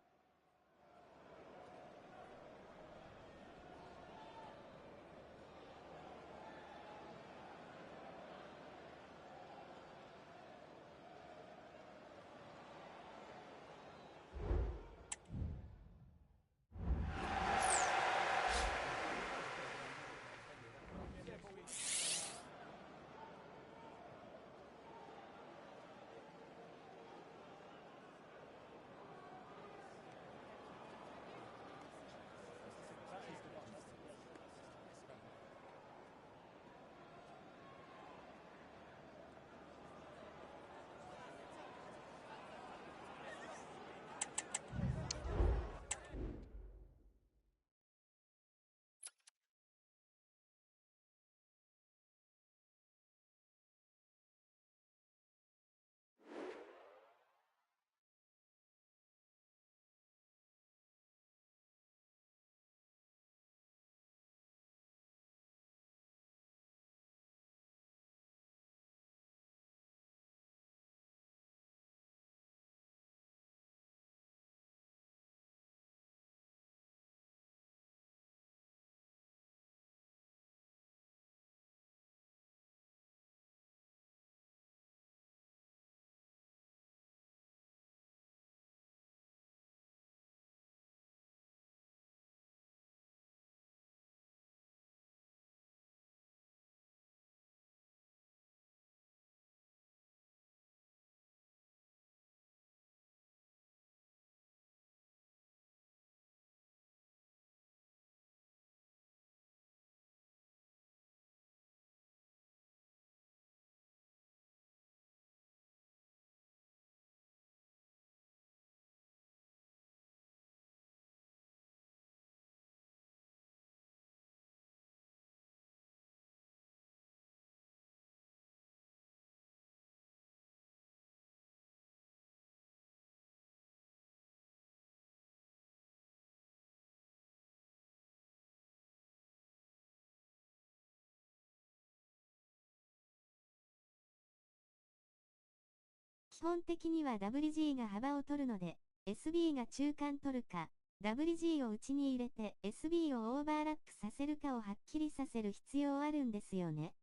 基本的には WG が幅を取るので、SB が中間取るか、WG を内に入れて SB をオーバーラップさせるかをはっきりさせる必要あるんですよね。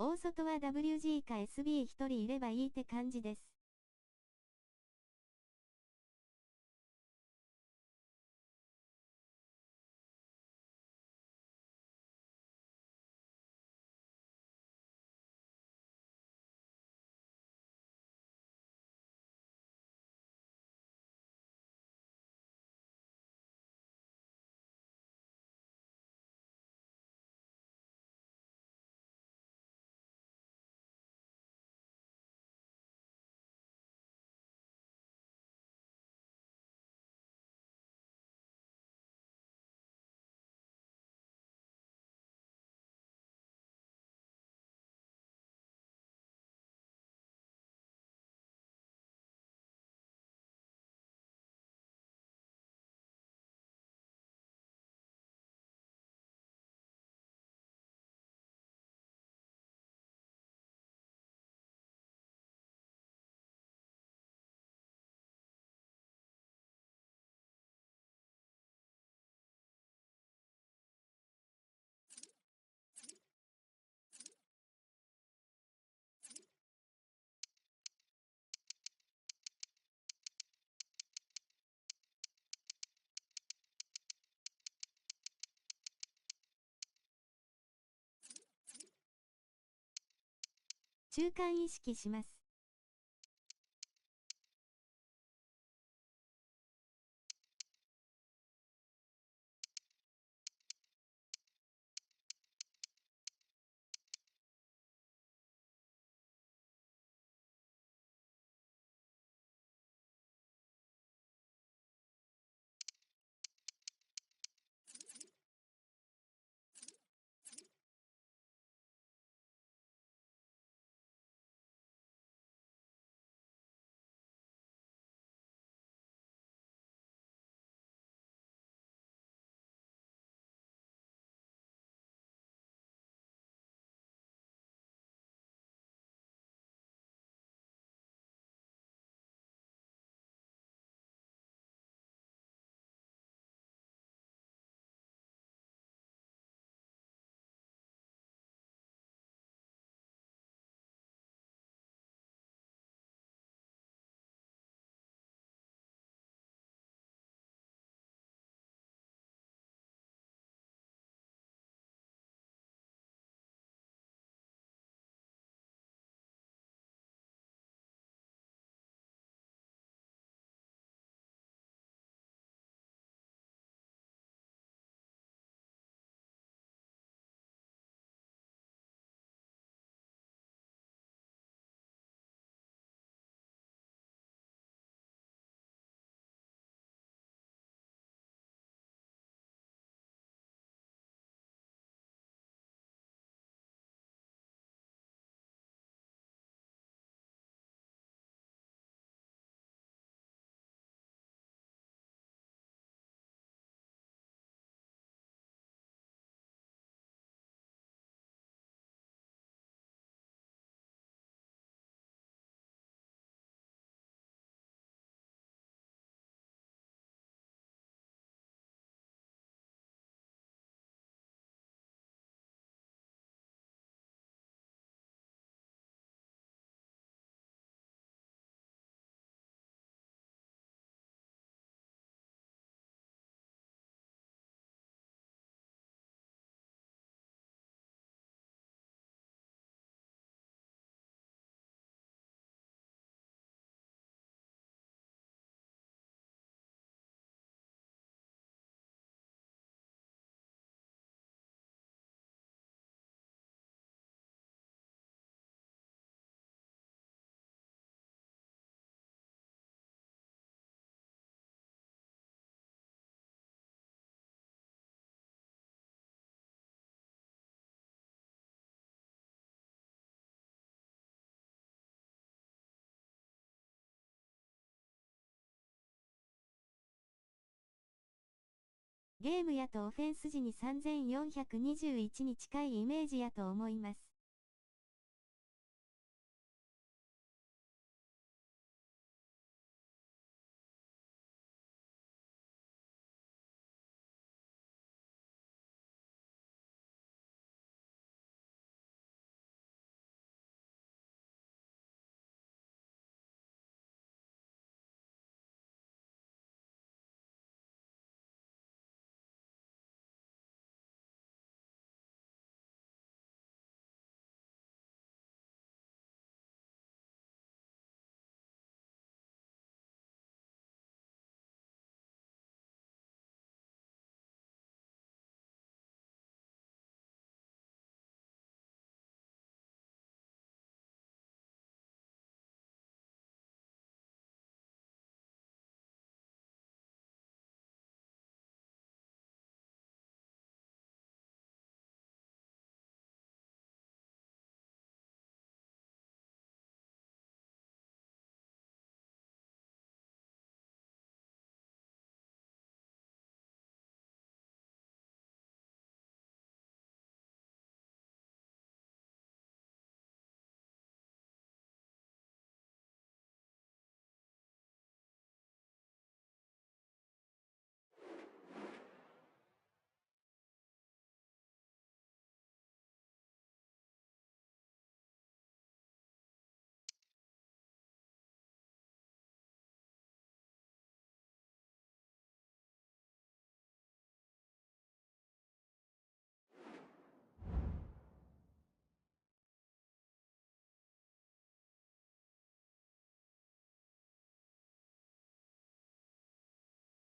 大外は WG か SB 一人いればいいって感じです。中間意識します。ゲームやとオフェンス時に3421に近いイメージやと思います。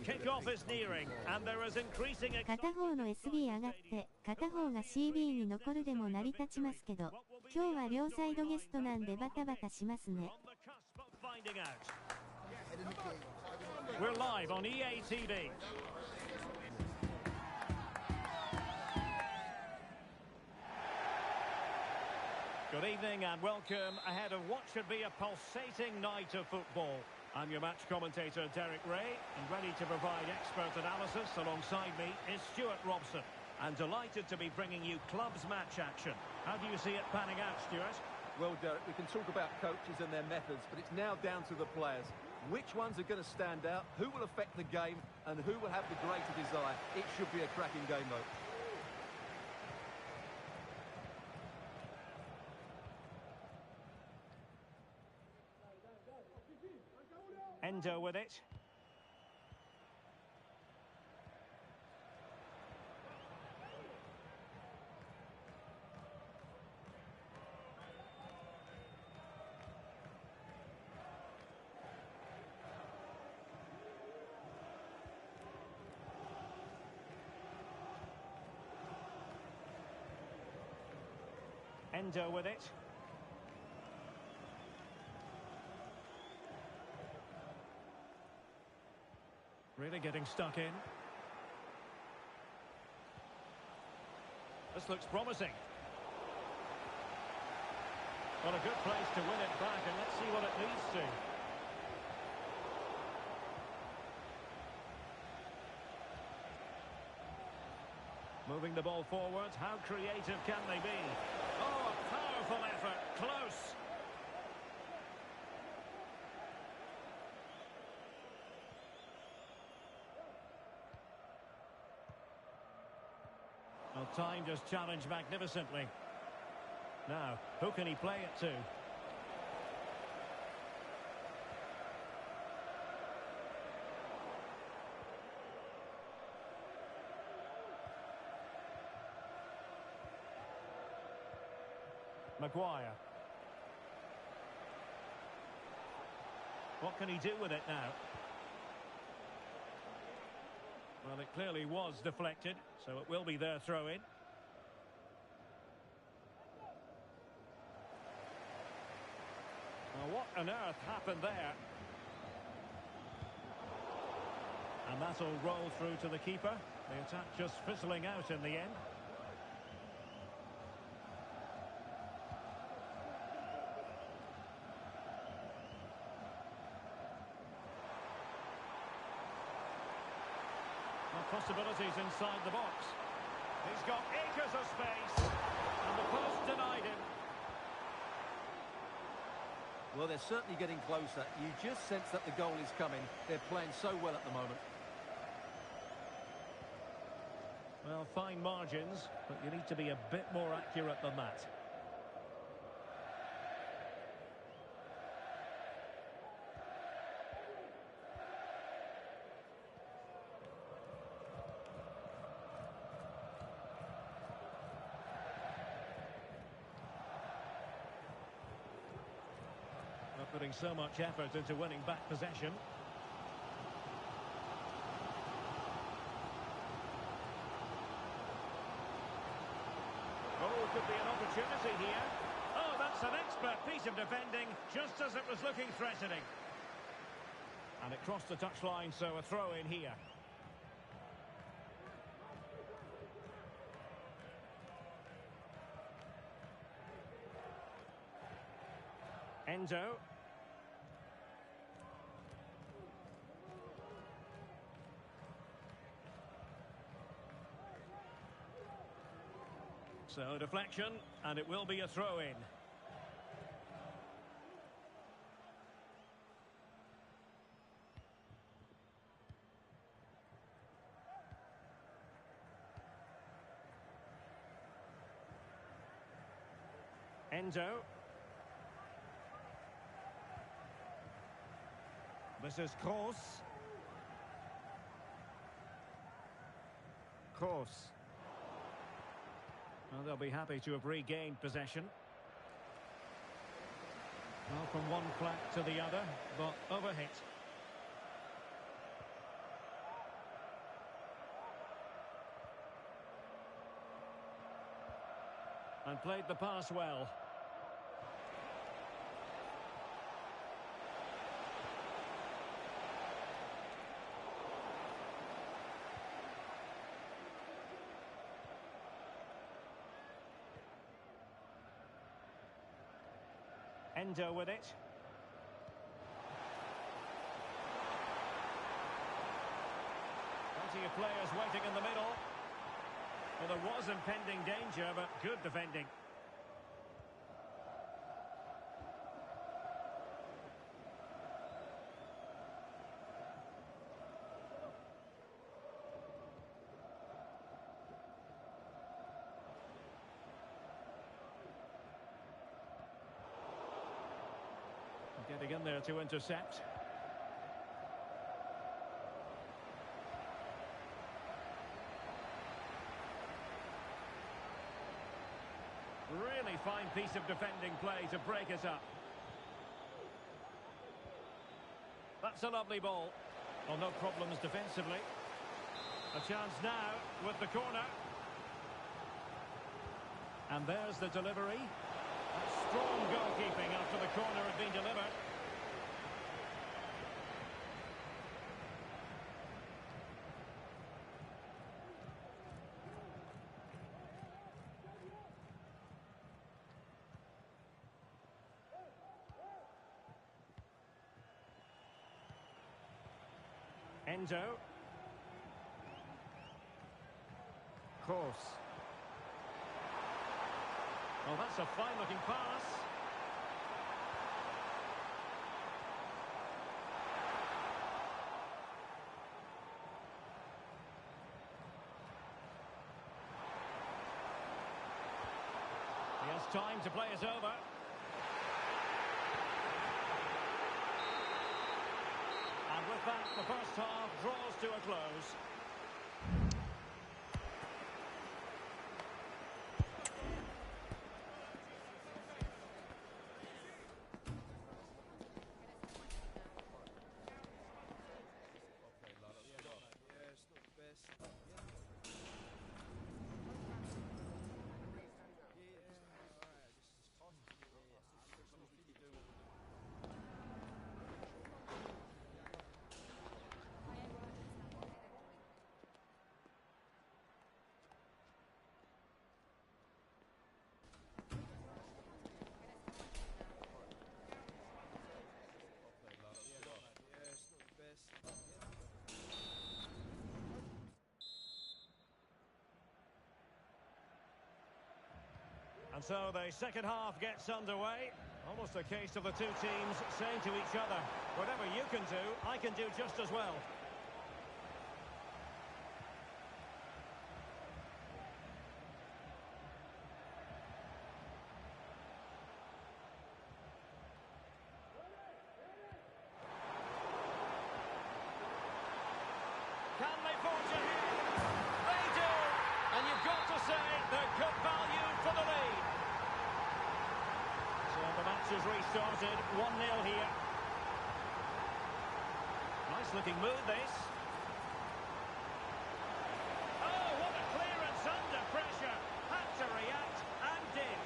Kickoff is nearing, and there is increasing 片方の SB 上がって片方が CB に残るでも成り立ちますけど、今日は両サイドゲストなんでバタバタしますね。 We're live on EA TV. Good evening and welcome ahead of what should be a pulsating night of football. I'm your match commentator Derek Ray, and ready to provide expert analysis alongside me is Stuart Robson. And delighted to be bringing you clubs match action. How do you see it panning out, Stuart? Well, Derek, we can talk about coaches and their methods, but it's now down to the players. Which ones are going to stand out, who will affect the game, and who will have the greater desire? It should be a cracking game, though. Endo with it. Endo with it. Really getting stuck in. This looks promising. Well, a good place to win it back, and let's see what it leads to. Moving the ball forward, how creative can they be? Oh, a powerful effort, close. Well, time just challenged magnificently. Now, who can he play it to? Maguire. What can he do with it now? Well, it clearly was deflected, so it will be their throw-in. Now, what on earth happened there? And that'll roll through to the keeper. The attack just fizzling out in the end. Possibilities inside the box. He's got acres of space, and the post denied him. Well, they're certainly getting closer. You just sense that the goal is coming. They're playing so well at the moment. Well, fine margins, but you need to be a bit more accurate than that. Putting so much effort into winning back possession. Oh, could be an opportunity here. Oh, that's an expert piece of defending, just as it was looking threatening. And it crossed the touchline, so a throw in here. Endo. So deflection, and it will be a throw-in. Endo. This is Kroos. Kroos. Well, they'll be happy to have regained possession. Well, from one flank to the other, but overhit. And played the pass well. Endo with it. Plenty of players waiting in the middle. Well, there was impending danger, but good defending. Getting in there to intercept. Really fine piece of defending play to break us up. That's a lovely ball. Well, no problems defensively. A chance now with the corner. And there's the delivery. Strong goalkeeping after the corner had been delivered. Endo. Cross. Oh, that's a fine-looking pass. He has time to play us over. And with that, the first half draws to a close. And so the second half gets underway. Almost a case of the two teams saying to each other, whatever you can do, I can do just as well. Can they forge ahead? They do! And you've got to say they're good value for the lead. So the match is restarted, 1-0 here. Nice looking move, this. Oh, what a clearance under pressure. Had to react and did.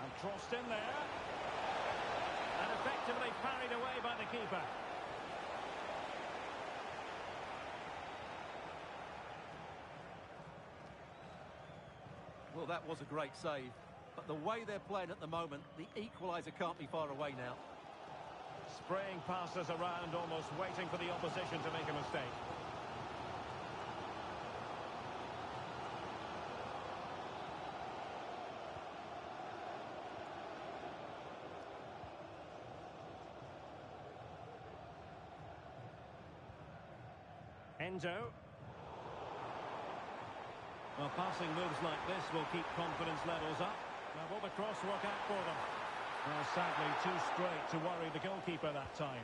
And crossed in there. And effectively parried away by the keeper. Well, that was a great save. But the way they're playing at the moment, the equaliser can't be far away now. Spraying passes around, almost waiting for the opposition to make a mistake. Endo. Well, passing moves like this will keep confidence levels up. Now, will the cross work out for them? Well, sadly, too straight to worry the goalkeeper that time.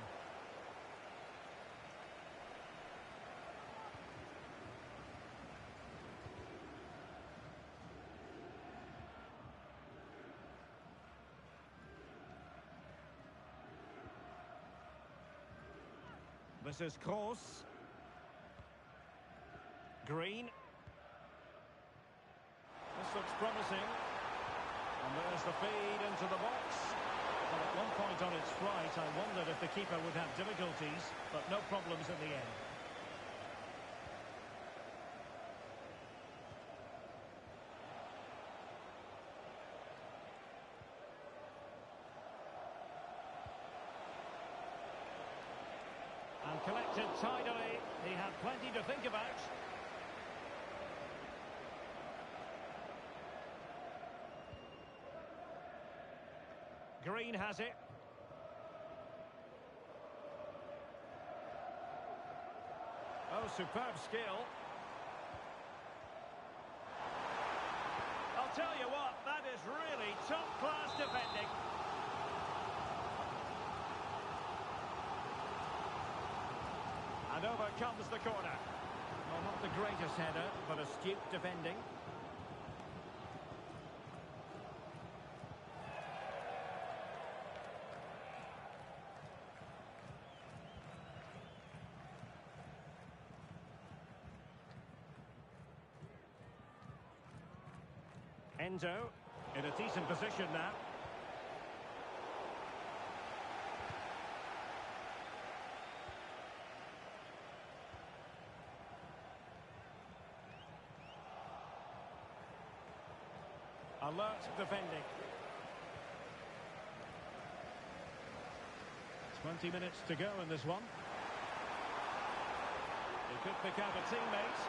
This is Kroos. Green. promising. And there's the feed into the box. Well, at one point on its flight, I wondered if the keeper would have difficulties, but no problems in the end. And collected tidily. He had plenty to think about. Green has it. Oh, superb skill. I'll tell you what, that is really top-class defending. And over comes the corner. Well, not the greatest header, but astute defending. Enzo in a decent position now. Alert defending. 20 minutes to go in this one. He could pick out a teammate.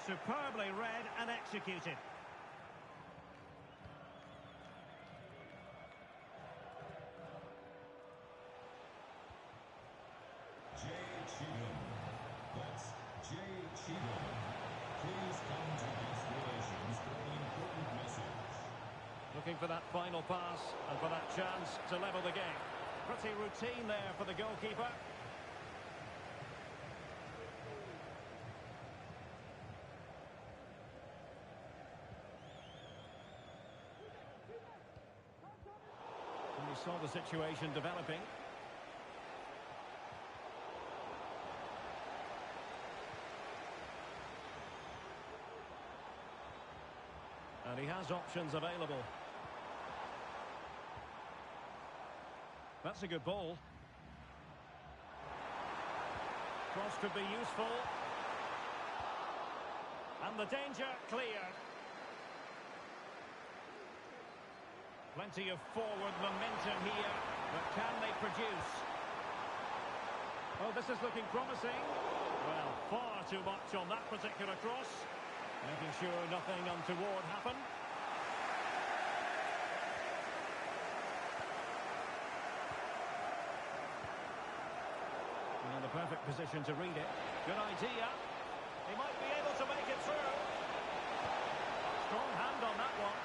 Superbly read and executed. Jay Cheatham. That's Jay Cheatham. Please come to Guest Relations for an important message. Looking for that final pass and for that chance to level the game. Pretty routine there for the goalkeeper. And we saw the situation developing. And he has options available. That's a good ball. Cross could be useful. And the danger cleared. Plenty of forward momentum here, but can they produce? Oh, this is looking promising. Well, far too much on that particular cross. Making sure nothing untoward happened. In the perfect position to read it. Good idea. He might be able to make it through. Strong hand on that one.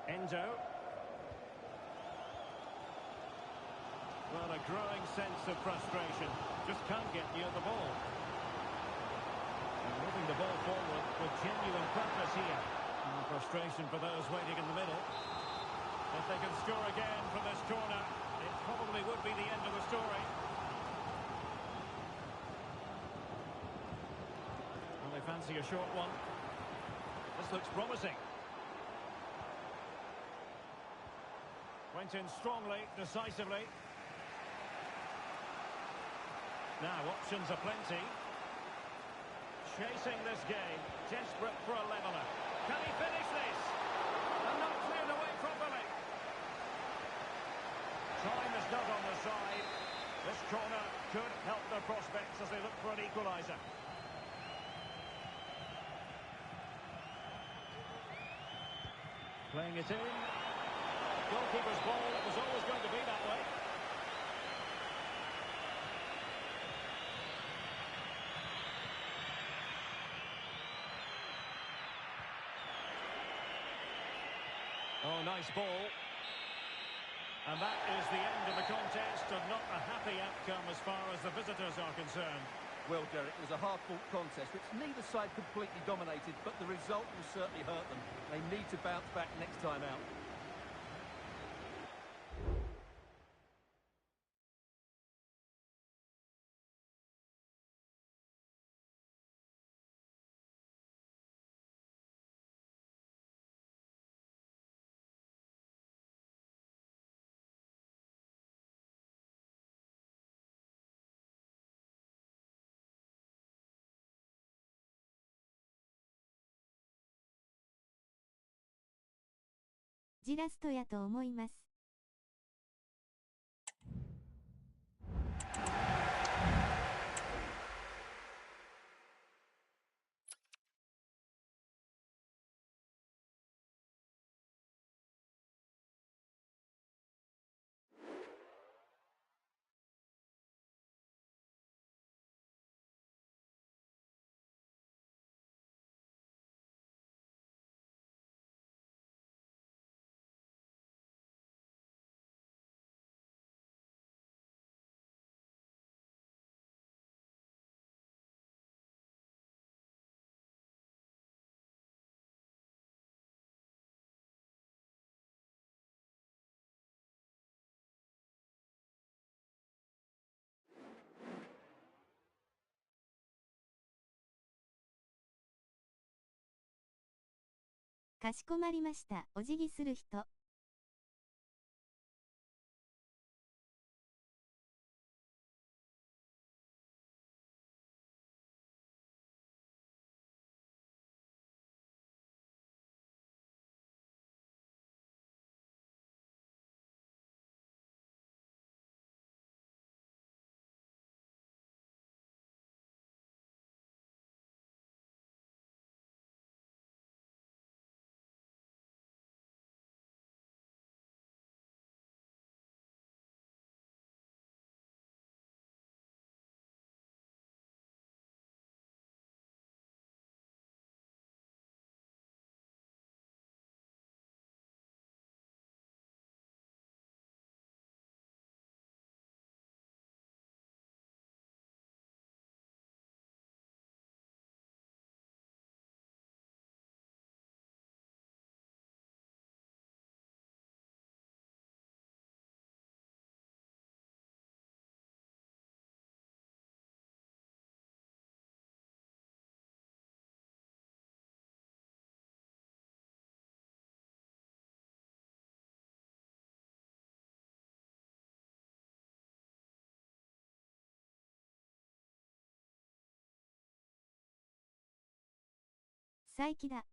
Enzo. Well, a growing sense of frustration. Just can't get near the ball. And moving the ball forward with genuine purpose here. And frustration for those waiting in the middle. If they can score again from this corner, it probably would be the end of the story. Well, they fancy a short one. This looks promising. Went in strongly, decisively. Now, options are plenty. Chasing this game, desperate for a leveller. Can he finish this? And not cleared away properly. Time is not on the side. This corner could help their prospects as they look for an equaliser. Playing it in. Goalkeeper's ball, it was always going to be that way. Oh, nice ball. And that is the end of the contest, and not a happy outcome as far as the visitors are concerned. Well, Derek, it was a hard-fought contest, which neither side completely dominated, but the result will certainly hurt them. They need to bounce back next time out. じラストやと思います。かしこまりました。お辞儀する人。再起だ。